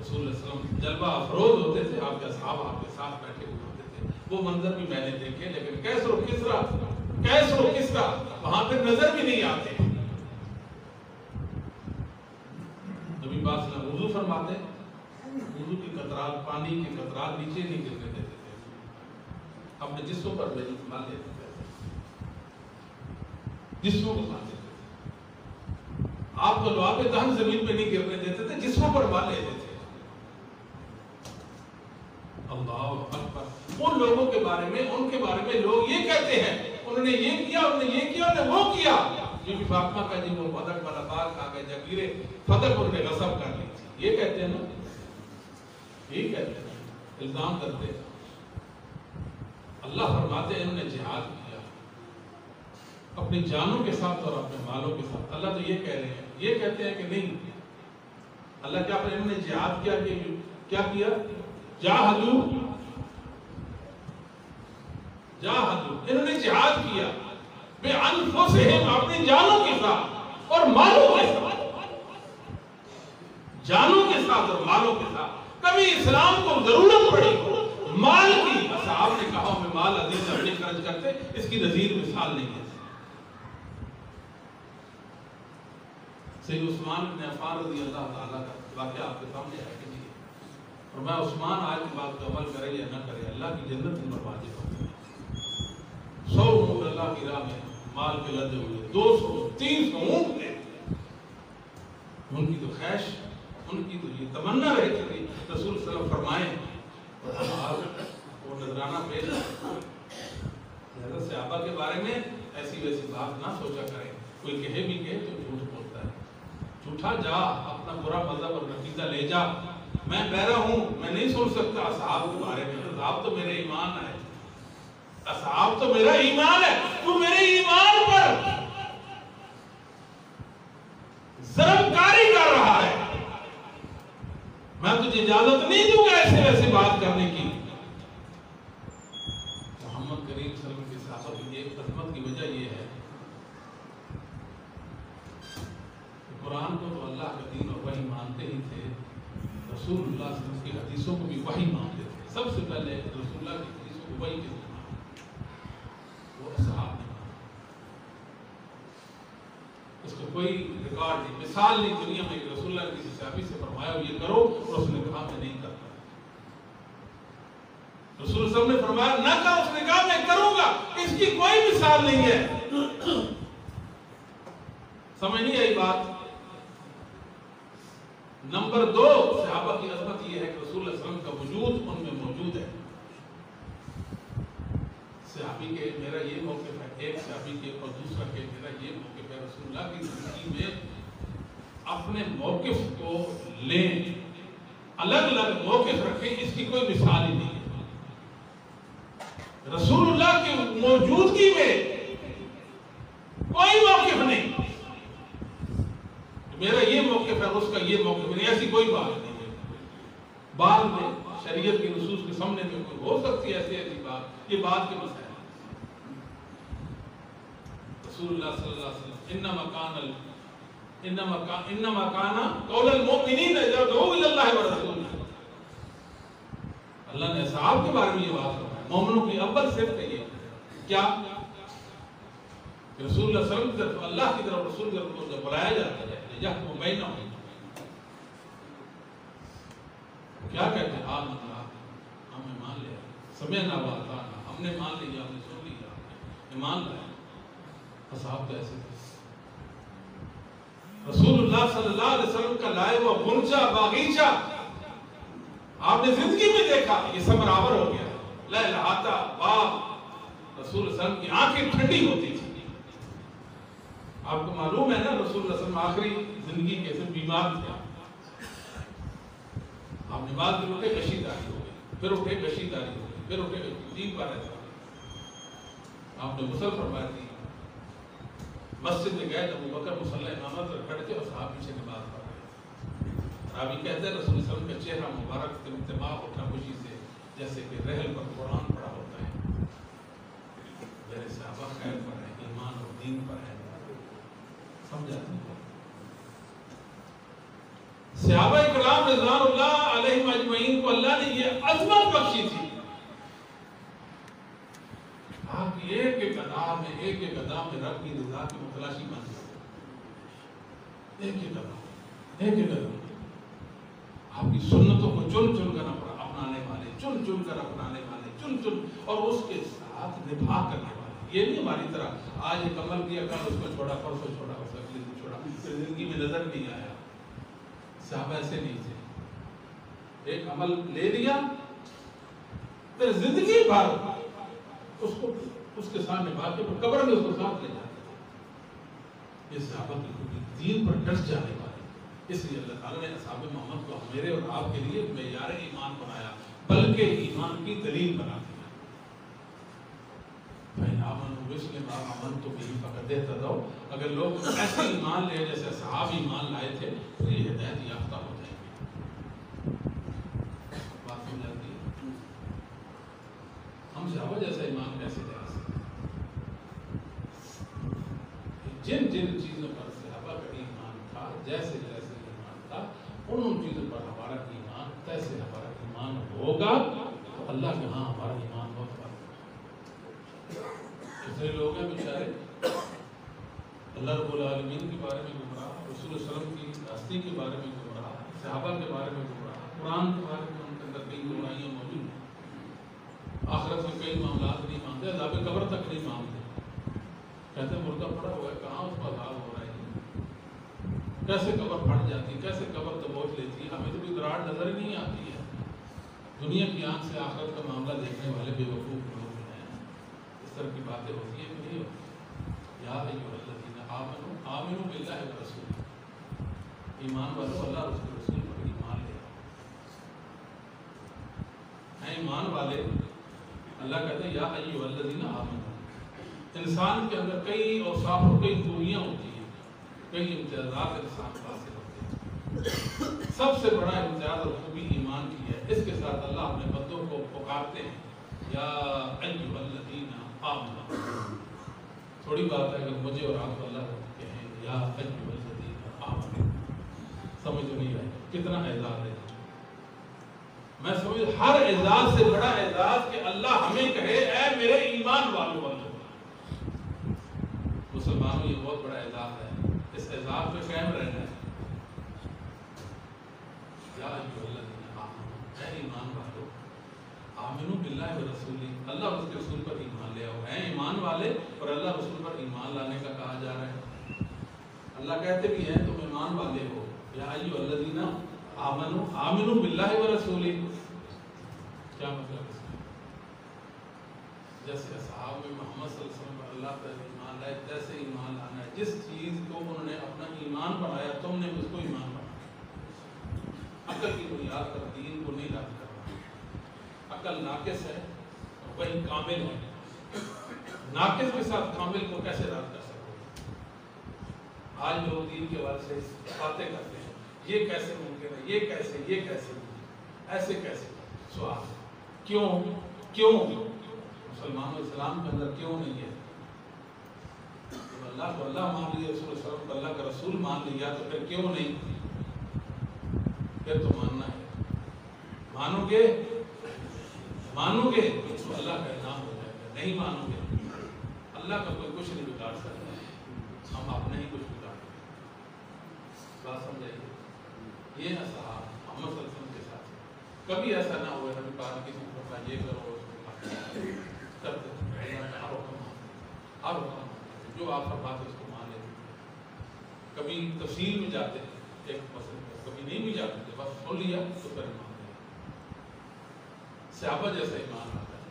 رسول اللہ صلی اللہ علیہ وسلم جلوہ افروز ہوتے تھے, آپ کے اصحاب آپ کے ساتھ بیٹھے ہوئے ہوتے تھے, وہ منظر بھی میں نے دیکھے. لیکن کیسر و کسرا وہاں پہ نظر بھی نہیں آتے. نبی پاک صلی اللہ علیہ وسلم وضو فرماتے, وضو کی قطرات, پانی کی قطرات نیچے نہیں گرنے دیتے تھے, اپنے جسموں پر مان لیتے تھے, جسموں کو مان لیتے تھے. آپ کو لعاب دہن زمین پہ نہیں گرنے دیتے تھے, جسموں پر مان لیتے تھے. اللہ اکبر. ان لوگوں کے بارے میں, ان کے بارے میں لوگ یہ کہتے ہیں انہوں نے یہ کیا, انہوں نے یہ کیا, انہوں نے وہ کیا. بی بی فاطمہ کا جی وہ پدک والا باغ آ گئے, جگیرے پدک انہوں نے غصب کر لی تھی. یہ کہتے ہیں نا, یہ کہتے ہیں, الزام کرتے ہیں. اللہ فرماتے ہیں انہوں نے جہاد کیا اپنی جانوں کے ساتھ اور اپنے مالوں کے ساتھ. اللہ تو یہ کہہ رہے ہیں, یہ کہتے ہیں کہ نہیں. اللہ کیا پر انہوں نے جہاد کیا, کہ کیا کیا, جاہدو, انہوں نے جہاد کیا بِأَنفُسِهِمْ, اپنی جانوں کے ساتھ اور مالوں کے ساتھ, جانوں کے ساتھ اور مالوں کے ساتھ. کبھی اسلام کو ضرورت پڑی مال کی, صحابہ نے کہا میں مال عزیز اپنے خرچ کرتے, اس کی نظیر مثال نہیں ہے. سید عثمان بن عفان رضی اللہ تعالیٰ کا واقعہ آپ کے سامنے ہے کہ نہیں, اور میں عثمان آج کی بات کو عمل کرے یا نہ کرے, اللہ کی جنت ان پر واجب ہوتی ہے. 100 اونٹ اللہ کی راہ میں مال کے لدے ہوئے, 200-300 اونٹ تھے. ان کی تو خواہش, ان کی تو یہ تمنا رہتی تھی رسول صلی اللہ علیہ وسلم فرمائیں وہ نذرانہ پیش حضرت صحابہ کے بارے میں ایسی ویسی بات نہ سوچا کریں. کوئی کہے بھی کہ تو جھوٹ بولتا ہے, جھوٹا جا, اپنا برا مذہب اور نتیجہ لے جا. میں بہرا ہوں, میں نہیں سن سکتا اصحاب کے بارے میں, اصحاب تو میرے ایمان ہے, اصحاب تو میرا ایمان ہے. تو میرے ایمان پر ضرب کاری کر رہا ہے, میں تجھے اجازت نہیں دوں گا ایسے ویسے بات کرنے کی. محمد کریم صلی اللہ علیہ وسلم کی صحابہ کی ایک عظمت کی وجہ یہ ہے کہ قرآن کو تو اللہ کا دین اور وحی مانتے ہی تھے, رسول اللہ صلی اللہ علیہ وسلم کی حدیثوں کو بھی وحی مانتے تھے. سب سے پہلے رسول اللہ کی حدیثوں کو وحی کے وہ اصحاب نے مانا. اس کو کوئی ریکارڈ نہیں, مثال نہیں دنیا میں کہ رسول اللہ نے کسی صحابی سے فرمایا یہ کرو اور اس نے کہا میں نہیں کرتا. رسول اللہ نے فرمایا نہ کر, اس نے کہا میں کروں گا. اس کی کوئی مثال نہیں ہے. سمجھ نہیں آئی بات. نمبر 2, صحابہ کی عظمت یہ ہے کہ رسول اللہ صلی اللہ علیہ وسلم کا وجود ان میں موجود ہے. صحابی کے میرا یہ موقف ہے, ایک صحابی کے اور دوسرا کے میرا یہ موقف ہے. رسول اللہ کی زندگی میں اپنے موقف کو لیں, الگ الگ موقف رکھیں, اس کی کوئی مثال ہی نہیں ہے. رسول اللہ کی موجودگی میں کوئی موقف نہیں, میرا یہ موقف ہے اس کا یہ موقف نہیں, ایسی کوئی بات نہیں ہے. بعد میں شریعت کی نصوص کے سامنے میں ہو سکتی ہے ایسی بات, یہ بات کے مسئلہ ہے. رسول اللہ صلی اللہ علیہ وسلم انما کان قول المؤمنین اذا دعوا الی اللہ ورسولہ, اللہ نے اصحاب کے بارے میں یہ بات فرمائی. مومنوں کی اول صفت ہے یہ کیا کہ رسول اللہ صلی اللہ علیہ وسلم اللہ کی طرف رسول کی طرف بلایا جاتا ہے یحکم بینہم, کیا کہتے ہیں آمنا, ہمیں مان لیا, سمعنا واطعنا، ہم نے مان لیا، ہم نے سن لیا، ایمان لایا۔ اصحاب تو ایسے تھے۔ رسول اللہ صلی اللہ علیہ وسلم کا لائے ہوا غنچہ باغیچہ آپ نے زندگی میں دیکھا، یہ سب برابر ہو گیا۔ لہلہاتا باغ، رسول اللہ علیہ وسلم کی آنکھیں ٹھنڈی ہوتی تھی۔ آپ کو معلوم ہے نا رسول اللہ علیہ وسلم آخری زندگی کیسے بیمار تھے، آپ نماز میں اٹھے کشیداری ہو گئی، پھر اٹھے کشیداری ہو گئی، پھر اٹھے دین پر رہتا، آپ نے غسل فرمایا تھی، مسجد میں گئے تو ابوبکر مصلی امامت پر کھڑے تھے اور صحابہ پیچھے نماز پڑھ رہے۔ راوی کہتے ہیں رسول اللہ علیہ وسلم کا چہرہ مبارک انتباہ اٹھا خوشی سے، جیسے کہ رحل پر قرآن پڑھا ہوتا ہے۔ میرے صحابہ خیر پر ہیں، ایمان اور دین پر ہیں، سمجھاتے ہیں۔ صحابہ کرام رضوان اللہ علیہم اجمعین کو اللہ نے یہ عظمت بخشی تھی، آپ ایک ایک ادا میں رب کی رضا کی متلاشی بن گئی، ایک ایک ادا آپ کی سنتوں کو چن کر اپنانے والے، چن کر اور اس کے ساتھ نبھا کرنے والے۔ یہ نہیں ہماری طرح آج ایک عمل کیا، کل اس کو چھوڑا، پرسوں چھوڑا، اس اگلے دن چھوڑا، پھر زندگی میں نظر نہیں آیا۔ صحابہ ایسے نہیں تھے، ایک عمل لے لیا پھر زندگی بھر اس کے ساتھ نبھا کے قبر میں اس کو ساتھ لے جاتے تھے۔ یہ صحابہ کی دین پر ڈٹ جانے والے، اس لیے اللہ تعالیٰ نے اصحاب محمد کو میرے اور آپ کے لیے معیار ایمان بنایا، بلکہ ایمان کی دلیل بنا دیا۔ اگر لوگ ایسے ایمان لے جیسے اصحاب ایمان لائے تھے تو یہ ہدایت یافتہ ہو جائیں گے۔ بات سمجھ آتی ہے؟ ہم صحابہ جیسا ایمان کیسے لے سکتے؟ جن چیزوں پر صحابہ کا ایمان تھا، جیسے ایمان تھا، ان چیزوں پر ہمارا ایمان تیسے ہمارا ایمان ہوگا تو اللہ کے ہاں ہمارا ایمان بہت فرق ہوگا۔ کتنے لوگ ہیں بیچارے اللہ رب العالمین کے بارے میں گمراہ، رسول اللہ علیہ وسلم کی ہستی کے بارے میں گمراہ، صحابہ کے بارے میں گمراہ، قرآن کے بارے میں ان کے اندر کئی گمراہیاں موجود ہیں، آخرت میں کئی معاملات نہیں مانتے، عذاب قبر تک نہیں مانتے، کہتے ہیں مردہ پڑا ہوا ہے، کہاں اس پر عذاب ہو رہا ہے، کیسے قبر پھٹ جاتی، کیسے قبر دبوچ لیتی، ہمیں تو کوئی دراڑ نظر ہی نہیں آتی ہے۔ دنیا کی آنکھ سے آخرت کا معاملہ دیکھنے والے بے وقوف لوگ ہیں، اس طرح کی باتیں ہوتی ہیں کہ نہیں ہوتی۔ یا ایھا الذین آمنوا باللہ ورسولہ، ایمان والو اللہ اور اس کے رسول پر ایمان لے آؤ۔ ایمان والے اللہ کہتے ہیں یا ایھا الذین آمنوا، انسان کے اندر کئی اوصاف اور کئی خوبیاں ہوتی ہیں، کئی امتیازات انسان حاصل ہوتے ہیں۔ سب سے بڑا امتیاز اور خوبی ایمان کی ہے، اس کے ساتھ اللہ اپنے بندوں کو پکارتے ہیں یا ایھا الذین آمنوا۔ تھوڑی بات ہے اگر مجھے اور آپ کو اللہ کہیں یا ایھا الذین آمنوا، سمجھ تو نہیں آئی کتنا اعزاز ہے۔ میں سمجھ ہر اعزاز سے بڑا اعزاز کہ اللہ ہمیں کہے اے میرے ایمان والوں والوں۔ مسلمانوں یہ بہت بڑا اعزاز ہے، اس اعزاز پہ قائم رہنا ہے۔ یا ایھا الذین آمنوا، اے ایمان والو، آمنوا باللہ ورسولہ، اللہ اور اس کے رسول پر ایمان لے آؤ۔ اے ایمان والے اور اللہ رسول پر ایمان لانے کا کہا جا رہا ہے۔ اللہ کہتے بھی ہیں تم ایمان والے ہو، یا ایھا الذین آمنوا باللہ ورسولہ۔ کیا مطلب اس کا؟ جیسے اصحاب محمد صلی اللہ علیہ وسلم پر اللہ پر ایمان لائے تیسے ایمان لانا ہے۔ جس چیز کو انہوں نے اپنا ایمان بنایا تم نے اس کو ایمان بنایا۔ عقل کی بنیاد پر دین کو نہیں رد کرنا۔ عقل ناقص ہے اور وہی کامل ہے، ناقص کے ساتھ کامل کو کیسے رد کر سکتے؟ آج لوگ دین کے بارے سے باتیں کرتے ہیں، یہ کیسے ممکن ہے، یہ کیسے ایسے کیسے؟ سوال کیوں مسلمان اسلام کے اندر کیوں نہیں ہے؟ جب اللہ کو اللہ مان لیا، رسول اللہ کو اللہ کا رسول مان لیا تو پھر کیوں نہیں؟ پھر تو ماننا ہے، مانو گے تو اللہ کا انعام ہو جائے گا، نہیں مانو گے اللہ کا کوئی کچھ نہیں بگاڑ سکتا، ہم اپنے ہی کچھ بگاڑ سکتے۔ بات سمجھائیے، یہ اصحاب محمد صلی اللہ علیہ وسلم کے ساتھ کبھی ایسا نہ ہوا نبی پاک کسی کو یہ کرو کرتے ہر حکم جو آپ فرماتے اس کو مان لیتے. کبھی تفصیل میں جاتے ایک مسئلے پر، کبھی نہیں بھی جاتے تھے، بس سن لیا تو پھر مان لیا. صحابہ جیسا ایمان آتا ہے،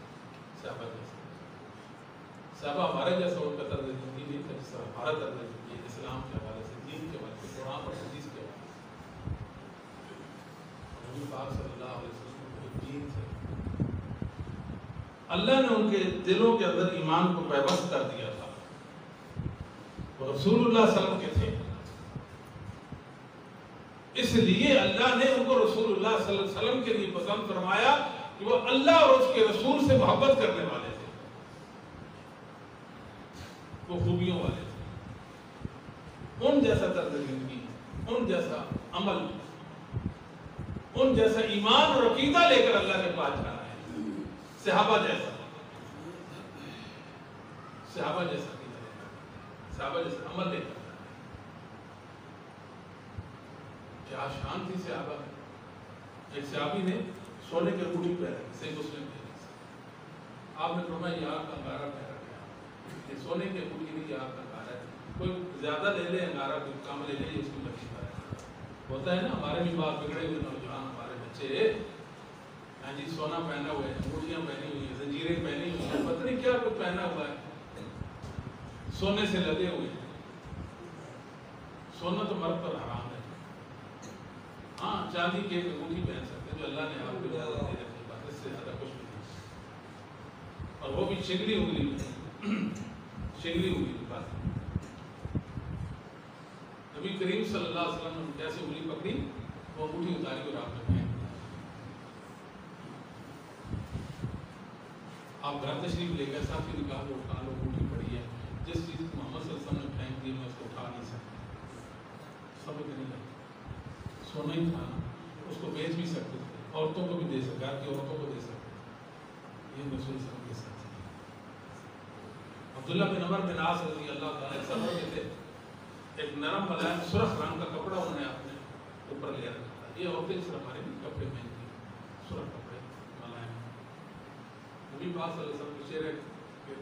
صحابہ جیسا. صحابہ ہمارے جیسا ان کا طرز زندگی نہیں تھا جس طرح ہمارا طرز زندگی ہے، اسلام کے حوالے سے، دین کے حوالے سے، قرآن اور حدیث کے حوالے سے. نبی پاک صلی اللہ علیہ وسلم کے دین سے اللہ نے ان کے دلوں کے اندر ایمان کو پیوست کر دیا تھا. وہ رسول اللہ صلی اللہ علیہ وسلم کے تھے، اس لیے اللہ نے ان کو رسول اللہ صلی اللہ علیہ وسلم کے لیے پسند فرمایا کہ وہ اللہ اور اس کے رسول سے محبت کرنے والے تھے، وہ خوبیوں والے تھے. ان جیسا طرز زندگی، ان جیسا عمل، ان جیسا ایمان اور عقیدہ لے کر اللہ کے پاس جانا ہے. صحابہ جیسا، صحابہ جیسا عقیدہ لے کر، صحابہ جیسا عمل لے کر. کیا شان تھی صحابہ. ایک صحابی نے سونے کے انگوٹھی پہنے، صحیح مسلم میں آپ نے فرمایا یہ آپ کا انگارہ پہنا گیا، یہ سونے کے انگوٹھی نہیں، یہ آپ کا انگارہ ہے. کوئی زیادہ لے لے انگارہ، کوئی کم لے لے، اس کی مرضی پر ہے. ہوتا ہے نا ہمارے بھی بات بگڑے ہوئے نوجوان، ہمارے بچے ہاں جی سونا پہنا ہوا ہے، انگوٹھیاں پہنی ہوئی ہیں، زنجیریں پہنی ہوئی ہیں، پتہ نہیں کیا کچھ پہنا ہوا ہے، سونے سے لدے ہوئے ہیں. سونا تو مرد پر حرام ہے. ہاں چاندی کی ایک انگوٹھی پہن سکتے جو اللہ نے آپ کو اجازت دے رکھی، بات اس سے زیادہ کچھ بھی نہیں. اور وہ بھی شگلی انگلی، شگلی انگلی بات. نبی کریم صلی اللہ علیہ وسلم نے جیسے انگلی پکڑی وہ انگوٹھی اتاری اور آپ نے پہن. آپ گھر تشریف لے گئے، ساتھی نے کہا وہ اٹھا لو، انگوٹھی پڑی ہے، جس چیز محمد صلی اللہ علیہ وسلم نے پھینک دی میں اس کو اٹھا نہیں سکتا. سمجھ نہیں لگا، سونا ہی تھا، اس کو بیچ بھی سکتے تھے، عورتوں کو بھی دے سکتے، گھر کی عورتوں کو دے سکتے. یہ رسول صلی اللہ علیہ وسلم کے ساتھ. عبداللہ بن عمر بن عاص رضی اللہ تعالیٰ سفر میں تھے، ایک نرم ملائم سرخ رنگ کا کپڑا انہوں نے اپنے اوپر لے رکھا تھا. یہ عورتیں اس طرح ہمارے بھی کپڑے پہنتی ہیں، سرخ کپڑے ملائم. نبی پاک صلی اللہ علیہ وسلم کے چہرے کے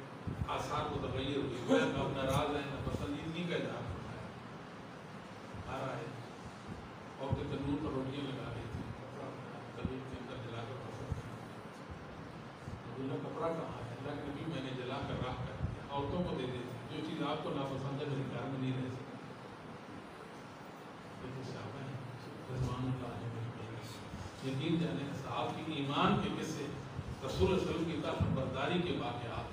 آثار متغیر ہوئے، گویا کہ آپ ناراض ہیں، ناپسندیدگی کا اظہار فرمایا. آ رہا ہے عورتیں تندور پر روٹیاں لگا رہی تھی، کپڑا تندور کے اندر جلا کر پسند کیا. عبداللہ کپڑا کہاں ہے؟ اللہ کے نبی میں نے جلا کر راکھ کر دیا، عورتوں کو دے دیتے، جو چیز آپ کو ناپسند ہے میرے گھر میں نہیں رہ سکتی. یہ تو صحابہ ہیں رضوان اللہ علیہ وسلم. یقین جانے صحابہ کی ایمان کے قصے، رسول اللہ صلی اللہ علیہ وسلم کی طاقت برداری کے واقعات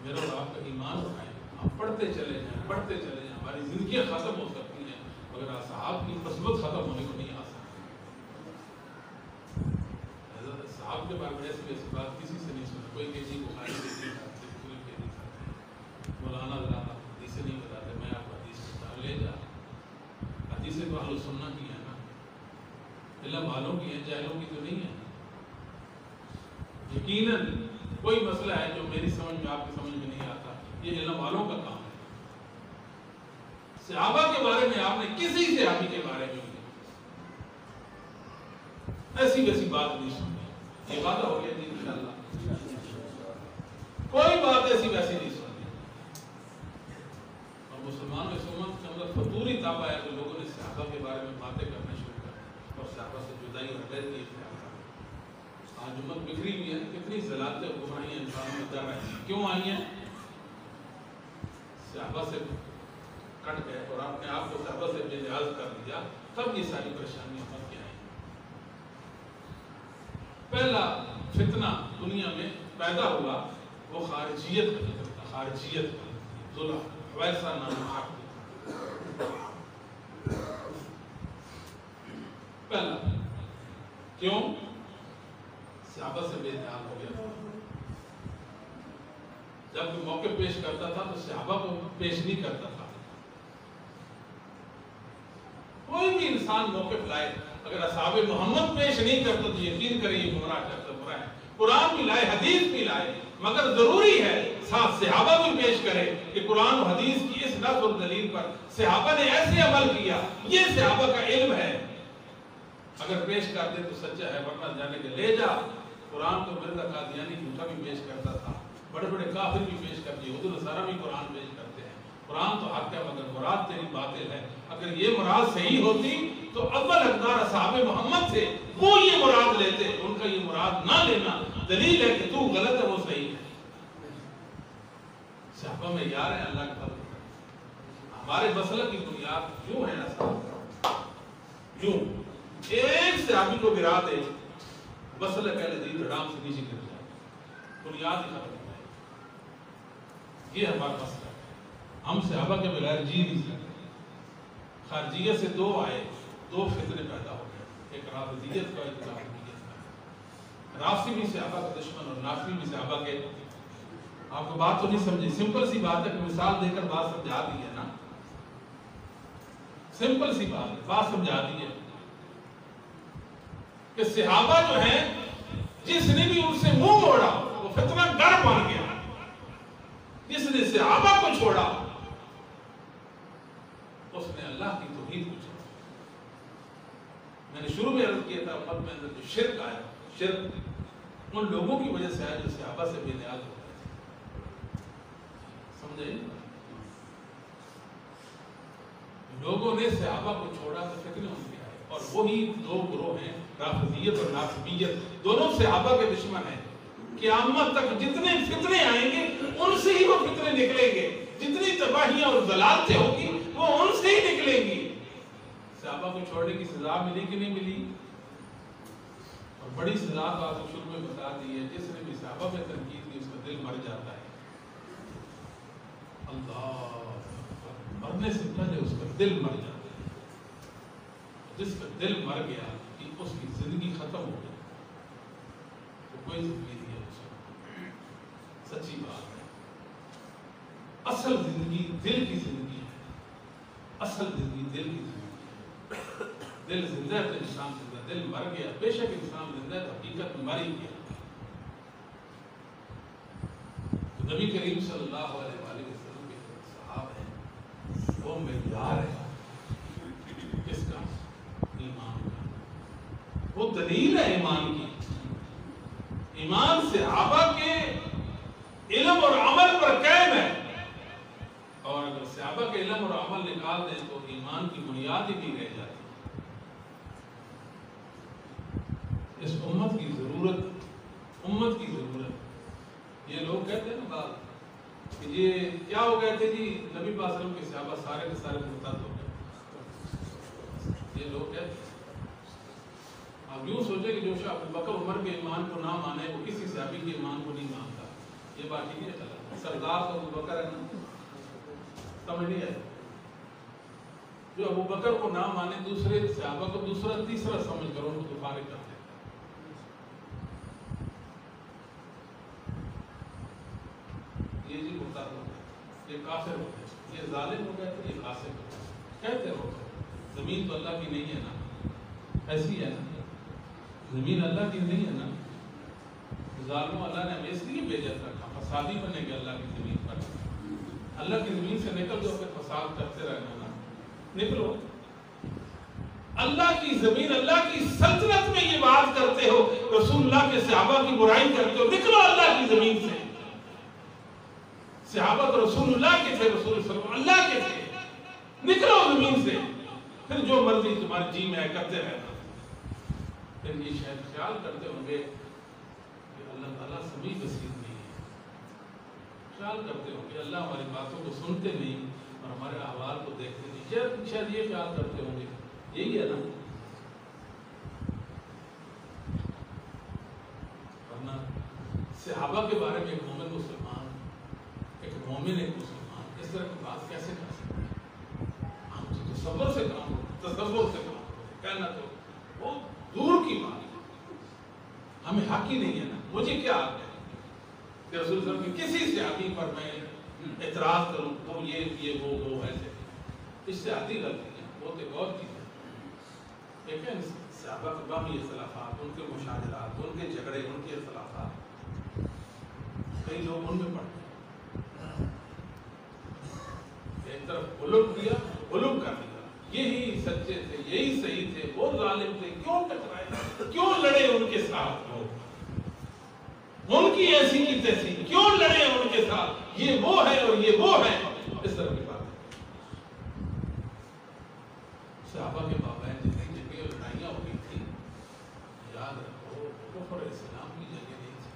میرا اور آپ کا ایمان اٹھائیں. ہم پڑھتے چلے جائیں، پڑھتے چلے جائیں، ہماری زندگیاں ختم ہو سکتی ہیں مگر صحابہ کی قسمت ختم ہونے کو نہیں آ سکتی. حضرت صحابہ کے بارے میں ایسی بات کسی سے نہیں سنی. کوئی کہ جی بخاری کے نہیں کھاتے، مسلم کے نہیں کھاتے، مولانا ذرا حدیثیں نہیں بتاتے، میں آپ کو حدیث بتا لے جا. حدیثیں تو اہل سنت کی ہیں نا، علم والوں کی ہیں، جاہلوں کی تو نہیں ہے. یقیناً کوئی مسئلہ ہے جو میری سمجھ میں آپ کی سمجھ میں نہیں آتا، یہ علم والوں کا کام ہے. صحابہ کے بارے میں آپ نے کسی صحابی کے بارے میں ایسی ویسی بات نہیں سنی. یہ وعدہ ہو گیا جی انشاءاللہ، کوئی بات ایسی ویسی نہیں سنی. اور مسلمان میں سمت کے اندر فطوری تابع ہے کہ لوگوں نے صحابہ کے بارے میں باتیں کرنا شروع کر اور صحابہ سے جدائی اور غیر کی اختیار. آج امت بکھری ہوئی ہے، کتنی ذلاتیں اور گمراہیاں انسانوں میں در آئی ہیں. کیوں آئی ہیں؟ صحابہ سے کٹ گئے اور آپ نے آپ کو صحابہ سے بے نیاز کر دیا، تب یہ ساری پریشانیاں امت کی آئیں. پہلا فتنہ دنیا میں پیدا ہوا وہ خارجیت کا فتنہ تھا. خارجیت کا ظلم، ویسا نام حق. پہلا کیوں؟ صحابہ سے بے نیاز ہو گیا. جب کوئی موقع پیش کرتا تھا تو صحابہ کو پیش نہیں کرتا تھا. کوئی بھی انسان موقف لائے اگر اصحاب محمد پیش نہیں کرتا تو یقین کریں یہ گمراہ کرتا برا ہے. قرآن بھی لائے، حدیث بھی لائے، مگر ضروری ہے ساتھ صحابہ بھی پیش کرے کہ قرآن و حدیث کی اس نص اور دلیل پر صحابہ نے ایسے عمل کیا، یہ صحابہ کا علم ہے. اگر پیش کر دے تو سچا ہے، ورنہ جانے کے لے جا. قرآن کو مرزا قادیانی جھوٹا بھی پیش کرتا تھا، بڑے بڑے کافر بھی پیش کرتے ہیں، یہود و نصارہ بھی قرآن پیش کرتے ہیں، قرآن تو حق ہے مگر مراد تیری باطل ہے۔ اگر یہ مراد صحیح ہوتی تو اول حقدار اصحاب محمد تھے، وہ یہ مراد لیتے، ان کا یہ مراد نہ لینا دلیل ہے کہ تو غلط ہے وہ صحیح ہے۔ صحابہ میں یار ہے اللہ کا فضل، ہمارے مسلک کی بنیاد یوں ہے نا، یوں ایک صحابی کو گرا دے مسلک اہل حدیث دھڑام سے نیچے گر جائے، بنیاد ہی ختم ہو جائے۔ یہ ہمارا مسئلہ ہے، ہم صحابہ کے بغیر جی نہیں سکتے۔ خارجیت سے دو آئے، دو فتنے پیدا ہو گئے، ایک رافضیت کا، ایک نافضیت کا۔ رافضی بھی صحابہ کا دشمن اور نافضی بھی صحابہ کے۔ آپ کو بات تو نہیں سمجھے، سمپل سی بات ہے کہ مثال دے کر بات سمجھا دی ہے نا، سمپل سی بات ہے، بات سمجھا دی ہے کہ صحابہ جو ہیں جس نے بھی ان سے منہ موڑا وہ فتنہ گر بن گیا، جس نے صحابہ کو چھوڑا اس نے اللہ کی توحید کو چھوڑا۔ میں نے شروع میں عرض کیا تھا امت میں اندر جو شرک آیا، شرک ان لوگوں کی وجہ سے آیا جو صحابہ سے بے نیاز ہو گئے، سمجھے؟ لوگوں نے صحابہ کو چھوڑا تو فتنے ان کے آئے، اور وہی دو گروہ ہیں، رافضیت اور ناصبیت، دونوں صحابہ کے دشمن ہیں۔ قیامت تک جتنے فتنے آئیں گے ان سے ہی وہ فتنے نکلیں گے، جتنی تباہیاں اور ضلالتیں ہوگی وہ ان سے ہی نکلیں گی۔ صحابہ کو چھوڑنے کی سزا ملی کہ نہیں ملی؟ اور بڑی سزا تو آپ کو شروع میں بتا دی ہے، جس نے بھی صحابہ میں تنقید کی اس کا دل مر جاتا ہے۔ اللہ مرنے سے پہلے اس کا دل مر جاتا ہے، جس کا دل مر گیا کہ اس کی زندگی ختم ہو گئی، تو کوئی زندگی نہیں ہے اس کو۔ سچی بات ہے، اصل زندگی دل کی زندگی ہے، اصل زندگی دل کی زندگی ہے۔ دل زندہ ہے تو انسان زندہ، دل مر گیا بے شک انسان زندہ ہے تو حقیقت میں مر ہی گیا۔ تو نبی کریم صلی اللہ علیہ وآلہ وسلم کے صحابہ ہیں، وہ معیار ہے کس کا؟ ایمان کا، وہ دلیل ہے ایمان کی۔ ایمان صحابہ کے علم اور عمل پر قائم ہے، اور اگر صحابہ کے علم اور عمل نکال دیں تو ایمان کی بنیاد ہی نہیں رہ جاتی۔ اس امت کی ضرورت، امت کی ضرورت۔ یہ لوگ کہتے ہیں نا بات کہ یہ کیا ہو گئے تھے جی، نبی پاک صلی اللہ علیہ وسلم کے صحابہ سارے کے سارے مرتد ہو گئے، یہ لوگ کہتے ہیں۔ آپ یوں سوچیں کہ جو شاہ ابو بکر عمر کے ایمان کو نہ مانے وہ کسی صحابی کے ایمان کو نہیں مانتا، یہ بات ٹھیک ہے؟ سردار تو ابو بکر ہے نا، سمجھ نہیں آئے؟ جو ابو بکر کو نہ مانے دوسرے صحابہ کو دوسرا تیسرا سمجھ کر ان کو فارغ کرتے ہیں۔ یہ جی مرتد ہو گئے، یہ کافر ہو گئے، یہ ظالم ہو گئے، یہ قاسم ہو گئے، کہتے ہو گئے۔ زمین تو اللہ کی نہیں ہے نا، ایسی ہے نا، زمین اللہ کی نہیں ہے نا۔ ظالموں اللہ نے ہمیں اس لیے بھیجا تھا، فسادی بنے گے اللہ کی زمین پر۔ اللہ کی زمین سے نکل جاؤ پھر فساد کرتے رہنا نا، نکلو۔ اللہ کی زمین، اللہ کی سلطنت میں یہ بات کرتے ہو، رسول اللہ کے صحابہ کی برائی کرتے ہو، نکلو اللہ کی زمین سے۔ صحابہ تو رسول اللہ کے تھے، رسول اللہ صلی اللہ علیہ وسلم اللہ کے تھے، نکلو زمین سے، پھر جو مرضی تمہارے جی میں ہے کرتے رہنا۔ پھر یہ شاید خیال کرتے ہوں گے کہ اللہ تعالیٰ سمیع بصیر نہیں ہے، خیال کرتے ہوں گے اللہ ہماری باتوں کو سنتے نہیں اور ہمارے احوال کو دیکھتے نہیں، شاید یہ خیال کرتے ہوں گے۔ یہی ہے نا، ورنہ صحابہ کے بارے میں ایک مومن مسلمان، ایک مومن ایک مسلمان اس طرح کی بات کیسے کر سکتے ہیں؟ ہم تو تصور سے کام ہوتے، تصور سے کام ہوتے، کہنا تو بہت دور کی بات ہے، ہمیں حق ہی نہیں ہے نا۔ مجھے کیا حق ہے کہ رسول صلی اللہ علیہ وسلم کی کسی صحابی پر میں اعتراض کروں تو یہ وہ ایسے، اس سے آتی غلطی ہے، وہ تو ایک اور چیز ہے۔ دیکھیں صحابہ کے باہمی اختلافات، ان کے مشاجرات، ان کے جھگڑے، ان کے اختلافات، کئی لوگ ان میں پڑھتے ہیں، ایک طرف علم کیا، علم کر دیا، یہی سچے تھے، یہی صحیح تھے، وہ ظالم تھے، کیوں ٹکرائے، کیوں لڑے ان کے ساتھ لوگ؟ ان کی ایسی کی تیسی، کیوں لڑے ان کے ساتھ، یہ وہ ہے اور یہ وہ ہے، اس طرح کی بات ہے۔ صحابہ کے مابین جتنی جنگیں اور لڑائیاں ہو گئی تھی، یاد رکھو کفر اسلام کی جنگیں نہیں تھی،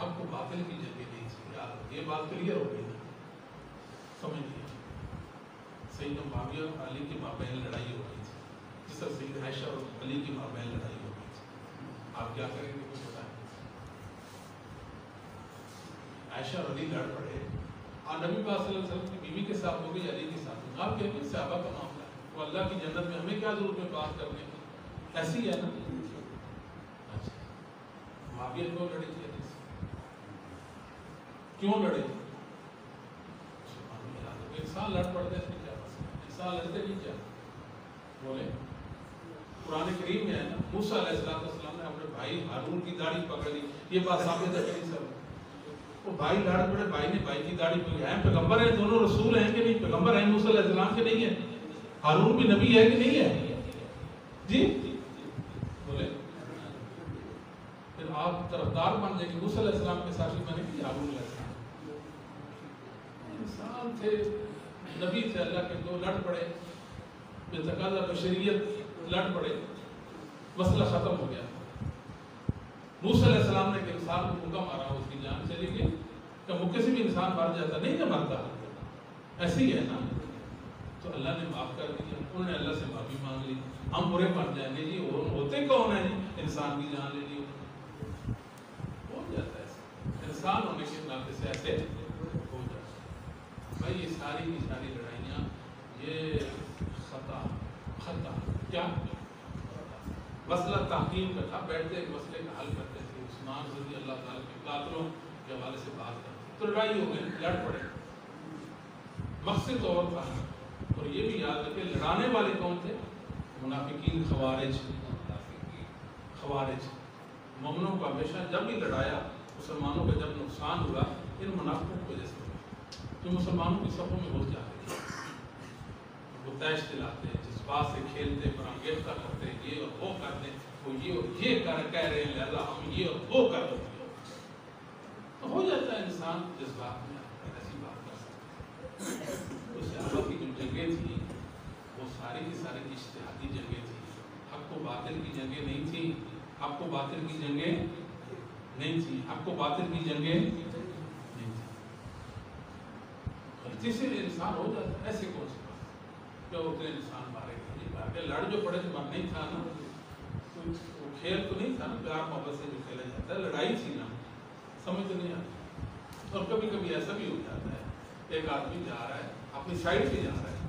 حق و باطل کی جنگیں نہیں تھی، یاد رکھو، یہ بات کلیئر ہو گئی نا، سمجھ لیا۔ سیدنا معاویہ اور علی کے مابین لڑائی ہو گئی تھی، جس طرح سیدنا عائشہ اور علی کے مابین لڑائی ہو گئی تھی، آپ کیا کریں گے کچھ بتائیں؟ عائشہ اور علی لڑ پڑے، اور نبی پاک صلی اللہ علیہ وسلم کی بیوی کے ساتھ ہو گئی، علی کے ساتھ ہو گئی، آپ کہیں گے صحابہ کا معاملہ ہے، وہ اللہ کی جنت میں ہمیں کیا ضرورت ہے بات کرنے کی، ایسی ہے نا۔ اچھا، معاویہ کیوں لڑے تھے علی سے؟ کیوں لڑے تھے؟ انسان لڑ پڑتے ہیں، کیا بس انسان لڑتے نہیں کیا بولے؟ قرآن کریم میں ہے نا، موسیٰ علیہ السلام نے اپنے بھائی ہارون کی داڑھی پکڑ لی، یہ بات ثابت ہے نہیں سب، وہ بھائی لڑ پڑے، بھائی نے بھائی کی داڑھی پکڑی، ہیں پیغمبر ہیں دونوں، رسول ہیں کہ نہیں؟ پیغمبر ہیں موسیٰ علیہ السلام کے نہیں ہے؟ ہارون بھی نبی ہے کہ نہیں ہے؟ جی بولے؟ پھر آپ طرفدار بن جائیں گے موسیٰ علیہ السلام کے ساتھ ہی بنے گی ہارون علیہ السلام؟ انسان تھے، نبی تھے اللہ کے، دو لڑ پڑے، بے تقاضا بشریت لڑ پڑے، مسئلہ ختم ہو گیا۔ موسیٰ علیہ السلام نے ایک انسان کو مکہ مارا، اس کی جان چلی گئی، کہ مکے سے بھی انسان مر جاتا نہیں نہ مرتا، ایسے ہی ہے نا، تو اللہ نے معاف کر دیا، انہوں نے اللہ سے معافی مانگ لی، ہم برے مر جائیں گے جی، ہوتے کون ہیں جی انسان کی جان لے لی، ہو جاتا ہے انسان ہونے کے ناطے سے ایسے ہو جاتا ہے بھائی۔ یہ ساری کی ساری لڑائیاں یہ خطا کیا مسئلہ تحقیم کا تھا، بیٹھتے ایک مسئلے کا حل کرتے تھے، عثمان رضی اللہ تعالیٰ کے قاتلوں کے حوالے سے بات کرتے تو لڑائی ہو گئی، لڑ پڑے، مقصد اور تھا، اور یہ بھی یاد رکھے لڑانے والے کون تھے؟ منافقین، خوارج۔ مومنوں کو ہمیشہ جب بھی لڑایا، مسلمانوں کا جب نقصان ہوا، ان منافقوں کی وجہ سے ہوا، جو مسلمانوں کی صفوں میں گھس جاتے تھے، وہ تیش دلاتے، جذبات سے کھیلتے، برانگیختہ کرتے، یہ اور وہ کرتے، وہ یہ اور یہ کہہ رہے ہیں لہذا ہم یہ اور وہ کر دیں، تو ہو جاتا ہے انسان جذبات میں ایسی بات کر سکتا ہے۔ اس صحابہ کی جو جنگیں تھیں وہ ساری کی ساری اجتہادی جنگیں تھیں، حق و باطل کی جنگیں نہیں تھیں، حق و باطل کی جنگیں نہیں تھیں، حق و باطل کی جنگیں نہیں تھیں، غلطی سے انسان ہو جاتا ہے، ایسے کون سی بات کیا ہوتے ہیں انسان مارے گا، لڑ جو پڑے تو مر نہیں تھا نا، وہ کھیل تو نہیں تھا نا، پیار محبت سے جو کھیلا جاتا ہے، لڑائی تھی نا، سمجھ تو نہیں آتی۔ اور کبھی کبھی ایسا بھی ہو جاتا ہے، ایک آدمی جا رہا ہے اپنی سائڈ سے جا رہا ہے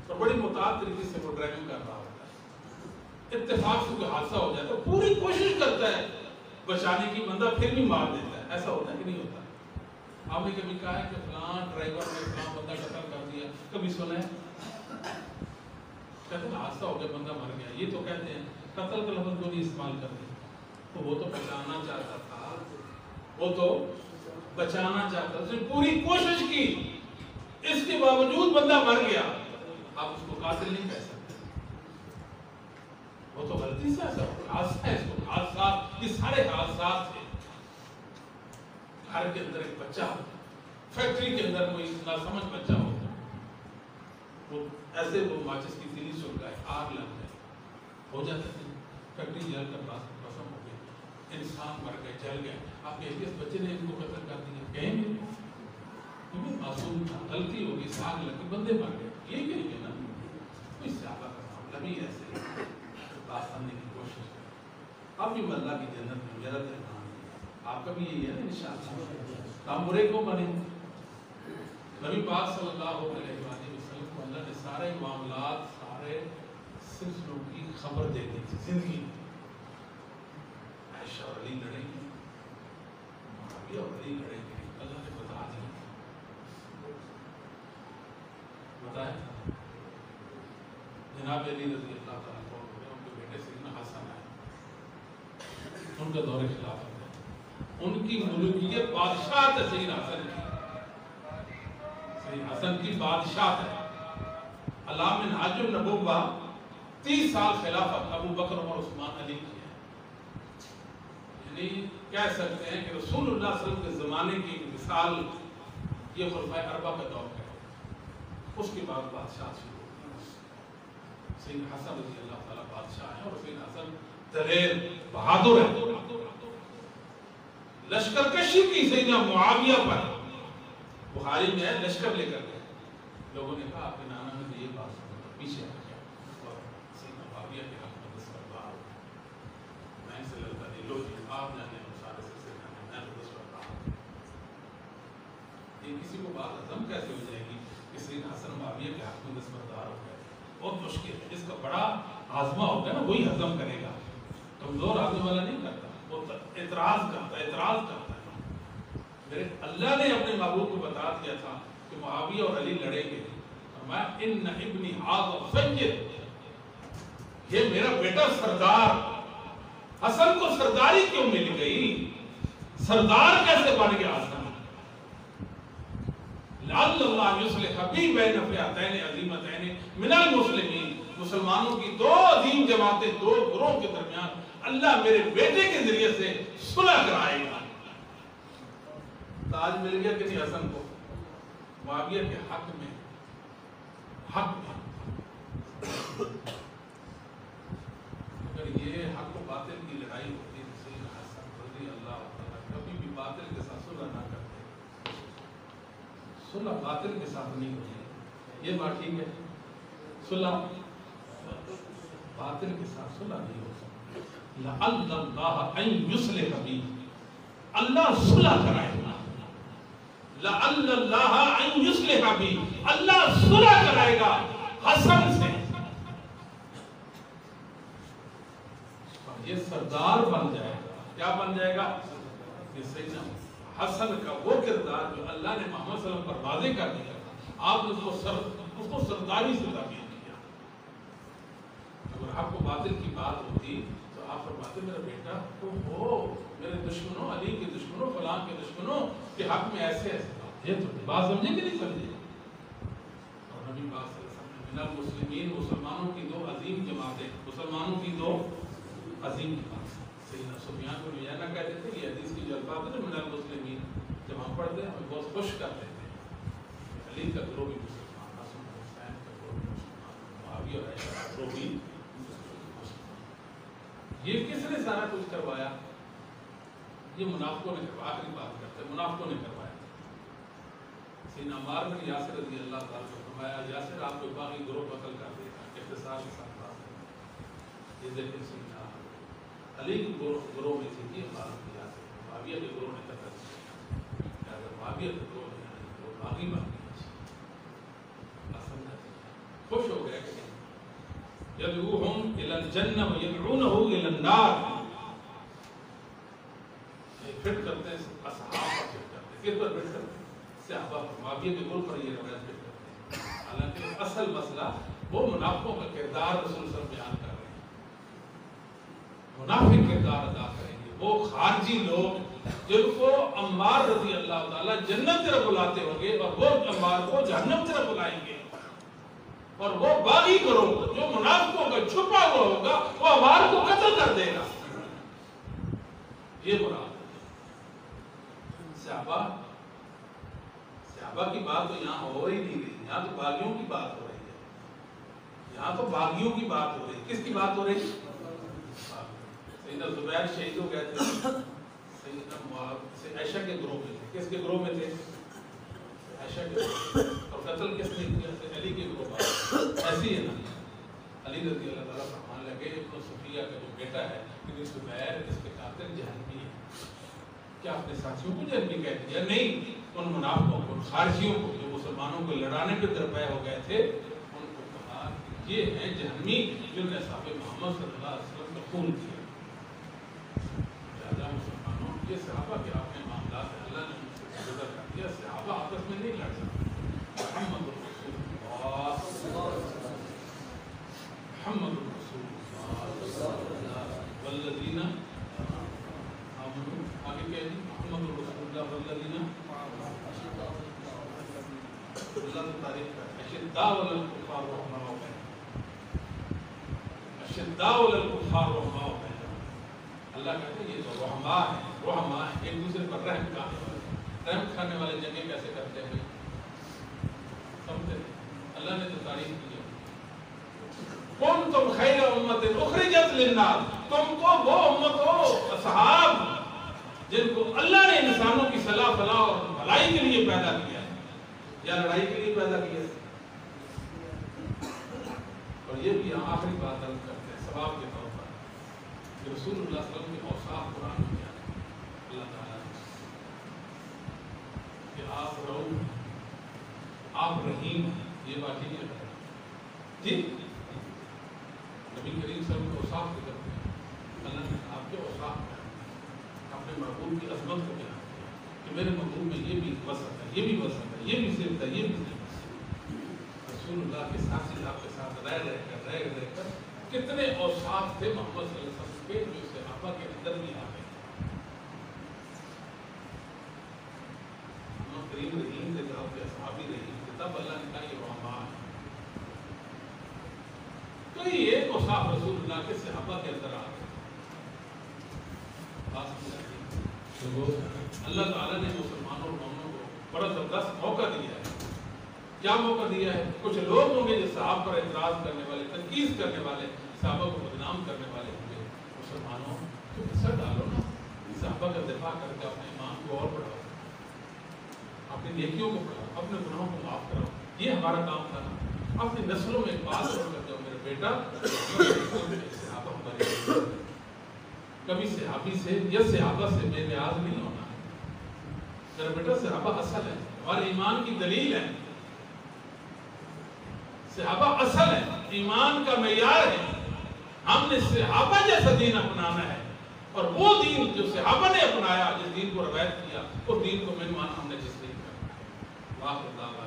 اور بڑی محتاط طریقے سے وہ ڈرائیونگ کر رہا ہوتا ہے، اتفاق سے کوئی حادثہ ہو جاتا ہے، پوری کوشش کرتا ہے بچانے کی، بندہ پھر بھی مار دیتا ہے، ایسا ہوتا ہے کہ نہیں ہوتا؟ آپ نے کبھی کہا ہے کہ فلاں ڈرائیور نے فلاں بندہ قتل کر دیا، کبھی سنا ہے؟ کہتے ہیں حادثہ ہو گیا بندہ مر گیا، یہ تو کہتے ہیں، قتل کا لفظ کو نہیں استعمال کرتے، تو وہ تو بچانا چاہتا تھا، وہ تو بچانا چاہتا تھا، اس نے پوری کوشش کی، اس کے باوجود بندہ مر گیا، آپ اس کو قاتل نہیں کہہ سکتے، وہ تو غلطی سے ایسا حادثہ ہے، اس کو حادثات، یہ سارے حادثات تھے۔ گھر کے اندر ایک بچہ، فیکٹری کے اندر کوئی ناسمجھ بچہ ہو، وہ ایسے وہ ماچس کی تیلی سن گئے، آگ لگ گئے، ہو جاتا ہے، فیکٹری جل کر بسم ہو گئی، انسان مر گئے، جل گئے، آپ کہیں گے اس بچے نے ان کو قتل کر دیا، کہیں گے معصوم تھا، غلطی ہوگی، آگ لگی، بندے مر گئے، یہ کہیں گے نا؟ کوئی صحابہ کا معاملہ بھی ایسے بات سننے کی کوشش کریں، آپ بھی اللہ کی جنت میں میرا تہمان، آپ کا بھی یہی ہے نا انشاءاللہ، آپ برے کو بنے۔ نبی پاک صلی اللہ علیہ وسلم کو اللہ نے سارے معاملات، سارے سلسلوں کی خبر دے دی تھی زندگی میں، عائشہ اور علی لڑیں گے، معاویہ اور علی لڑیں گے، اللہ نے بتا دیا، بتایا جناب علی رضی اللہ تعالیٰ کو، ان کے بیٹے سیدنا حسن آئے، ان کا دور خلافت ہے، ان کی ملوکیت بادشاہ ہے، سیدنا حسن کی بادشاہ ہے، علام منہاج النبوہ 30 سال خلافت ابو بکر اور عثمان علی کی ہے، یعنی یعنی کہہ سکتے ہیں کہ رسول اللہ صلی اللہ علیہ وسلم کے زمانے کی مثال یہ خلفائے اربعہ کا دور ہے. اس کے بعد بادشاہ شروع ہوئے. سیدنا حسن رضی اللہ تعالیٰ بادشاہ ہیں اور سیدنا حسن دلیر بہادر ہے. لشکر کشی کی سیدنا معاویہ پر بخاری میں ہے لشکر لے کر گئے. لوگوں نے کہا آپ کے نانا نے یہ بات سنی پیچھے آ گیا اور سیدنا معاویہ کے حق میں دس بردار ہو گیا. میں ان سے لڑتا نہیں لو جی آپ جانے مشارے سے جانے میں تو دس بردار ہوں. یہ کسی کو بات ہضم کیسے ہو جائے گی کہ سیدنا حسن معاویہ کے حق میں دس بردار ہو گئے؟ بہت مشکل ہے. جس کا بڑا آزما ہوگا نا وہی ہضم کرے گا. کمزور آدمی والا نہیں کرتا. وہ اعتراض کرتا ہے میرے اللہ نے اپنے محبوب کو بتا دیا تھا کہ معاویہ اور علی لڑیں گے. فرمایا ان ابنی ھذا سید، یہ میرا بیٹا سردار. حسن کو سرداری کیوں مل گئی؟ سردار کیسے بن گیا حسن؟ لعل اللہ یصلح بی بین فئتین عظیمتین من المسلمین. مسلمانوں کی دو عظیم جماعتیں دو گروہوں کے درمیان اللہ میرے بیٹے کے ذریعے سے صلح کرائے گا. تاج مل گیا کہ نہیں حسن کو؟ معاویہ کے حق میں اگر یہ حق و باطل کی لڑائی ہوتی تو سیدنا حسن رضی اللہ عنہ کبھی بھی باطل کے ساتھ صلح نہ کرتے. صلح باطل کے ساتھ نہیں ہوتی. یہ بات ٹھیک ہے؟ صلح باطل کے ساتھ صلح نہیں ہو سکتی. لعل اللہ ان یصلح بی، اللہ صلح کرائے گا. لعل اللہ ان یصلح بی، اللہ صلح کرائے گا حسن سے. یہ سردار بن جائے گا. کیا بن جائے گا؟ یہ سیدنا حسن کا وہ کردار جو اللہ نے محمد صلی اللہ علیہ وسلم پر واضح کر دیا تھا. آپ نے اس کو سرداری سے تعبیر کیا. اگر آپ کو باطل کی بات ہوتی تو آپ فرماتے میرا بیٹا ہو میرے دشمنوں علی کے دشمنوں فلاں کے دشمنوں کے حق میں ایسے ایسے یہ تو بات سمجھے کہ نہیں سمجھے؟ اور نبی پاک صلی اللہ علیہ وسلم من المسلمین، مسلمانوں کی دو عظیم جماعتیں، مسلمانوں کی دو عظیم جماعتیں. سیدنا سفیان بن عیینہ کہتے تھے یہ حدیث کی جو الفاظ ہے من المسلمین جب ہم پڑھتے ہیں ہمیں بہت خوش کر دیتے ہیں. علی کا گروہ بھی مسلمان، حسن حسین کا گروہ بھی مسلمان، معاویہ اور عائشہ کا گروہ بھی مسلمان. یہ کس نے سارا کچھ کروایا؟ یہ منافقوں نے کروایا. آخری بات کرتے ہیں منافقوں نے کروایا. سیدنا عمار بن یاسر رضی اللہ تعالیٰ نے فرمایا یاسر آپ کو باقی گروہ قتل کر دے گا. اختصار کے ساتھ بات ہے. یہ دیکھیں سیدنا علی کے گروہ میں سے یہ عمار بن یاسر معاویہ کے گروہ نے قتل کیا. اگر معاویہ کے گروہ میں تو باقی خوش ہو گئے کہ یدعوہم الی الجنہ ویدعونہ الی النار. فٹ کرتے ہیں اصحاب پر فٹ کرتے ہیں. کس پر فٹ کرتے ہیں؟ صحابہ پر. معاویہ کے گروہ پر یہ روایت فٹ کرتے ہیں. حالانکہ اصل مسئلہ وہ منافقوں کا کردار رسول صلی اللہ علیہ وسلم بیان کر رہے ہیں. منافق کردار ادا کریں گے وہ خارجی لوگ جن کو عمار رضی اللہ تعالیٰ جنت طرف بلاتے ہوں گے اور وہ عمار کو جہنم طرف بلائیں گے. اور وہ باغی گروہ جو منافقوں کا چھپا ہوا ہوگا وہ عمار کو قتل کر دے گا. یہ مراد صحابہ کی بات تو یہاں ہو ہی نہیں رہی. یہاں تو باغیوں کی بات ہو رہی ہے. یہاں تو باغیوں کی بات ہو رہی ہے. کس کی بات ہو رہی ہے؟ سیدنا زبیر شہید ہو گئے تھے. سیدنا عائشہ کے گروہ میں تھے. کس کے گروہ میں تھے؟ عائشہ کے گروہ. اور قتل کس نے کیا؟ علی کے گروہ. ایسی ہے نا علی رضی اللہ تعالیٰ فرمان لگے ابن صفیہ کا جو بیٹا ہے کہ زبیر اس کے قاتل جہنمی ہے. کیا اپنے ساتھیوں کو جہنمی کہہ دیا؟ نہیں. ان منافقوں کو خارجیوں کو جو مسلمانوں کو لڑانے پہ درپے ہو گئے تھے ان کو کہا یہ ہیں جہنمی جن نے صحابہ محمد صلی اللہ علیہ وسلم کا خون کیا. لہذا مسلمانوں یہ صحابہ کے اپنے معاملات ہیں. اللہ نے ان سے گزر کر دیا. صحابہ آپس میں نہیں لڑ سکتے. محمد رسول اللہ محمد رسول اللہ والذین آمنوا. آگے کہہ دی محمد رسول اللہ والذین اللہ کی تعریف کرتے ہیں. اشداء علی الکفار رحماء بینہم. اشداء علی الکفار رحماء بینہم. اللہ کہتے ہیں یہ تو رحماء ہیں، رحماء ہیں، ایک دوسرے پر رحم کھانے والے، رحم کھانے والے جنگیں کیسے کرتے ہیں سمجھتے ہیں؟ اللہ نے تو تعریف کی ہے، کنتم خیر امت اخرجت للناس، تم تو وہ امت ہو اصحاب جن کو اللہ نے انسانوں کی صلاح فلاح اور بھلائی کے لیے پیدا کیا ہے یا لڑائی کے لیے پیدا کیا ہے. اور یہ بھی آخری بات عرض کرتے ہیں ثواب کے طور پر کہ رسول اللہ صلی اللہ علیہ وسلم کے اوصاف قرآن میں آتے ہیں اللہ تعالیٰ نے کہ آپ رؤوف آپ رحیم ہیں، یہ بات ہی نہیں ہے جی. نبی کریم صلی اللہ علیہ وسلم کے اوصاف ذکر کرتے ہیں، اللہ نے آپ کے اوصاف اپنے محبوب کی عظمت کو بیان کیا کہ میرے محبوب میں یہ بھی وصف ہے، یہ بھی وصف ہے، یہ بھی صفت ہے، یہ بھی صفت ہے. رسول اللہ کے ساتھ آپ کے ساتھ رہ کر کتنے اوصاف تھے محمد صلی اللہ علیہ وسلم کے جو صحابہ کے اندر بھی آ گئے. کریم رحیم سے جب کے صحابی رحیم تھے تب اللہ نے کہا یہ رحمان ہے. تو یہ ایک اوصاف رسول اللہ کے صحابہ کے اندر آ گئے. اللہ تعالیٰ نے مسلمانوں اور مومنوں کو بڑا زبردست موقع دیا ہے. کیا موقع دیا ہے؟ کچھ لوگ ہوں گے جو صحابہ پر اعتراض کرنے والے، تنقید کرنے والے، صحابہ کو بدنام کرنے والے ہوں گے. مسلمانوں تو اثر ڈالو نا، صحابہ کا دفاع کر کے اپنے ایمان کو اور بڑھاؤ، اپنی نیکیوں کو بڑھاؤ، اپنے گناہوں کو معاف کراؤ. یہ ہمارا کام تھا نا. اپنی نسلوں میں ایک بات کر کرتے ہو میرے بیٹا، صحابہ ہمارے کبھی صحابی سے یا صحابہ سے بے نیاز نہیں ہونا ہے. میرا بیٹا صحابہ اصل ہے، ہمارے ایمان کی دلیل ہے. صحابہ اصل ہے، ایمان کا معیار ہے. ہم نے صحابہ جیسا دین اپنانا ہے، اور وہ دین جو صحابہ نے اپنایا، جس دین کو روایت کیا، اس دین کو من مان ہم نے جس دین کرنا. واہ اللہ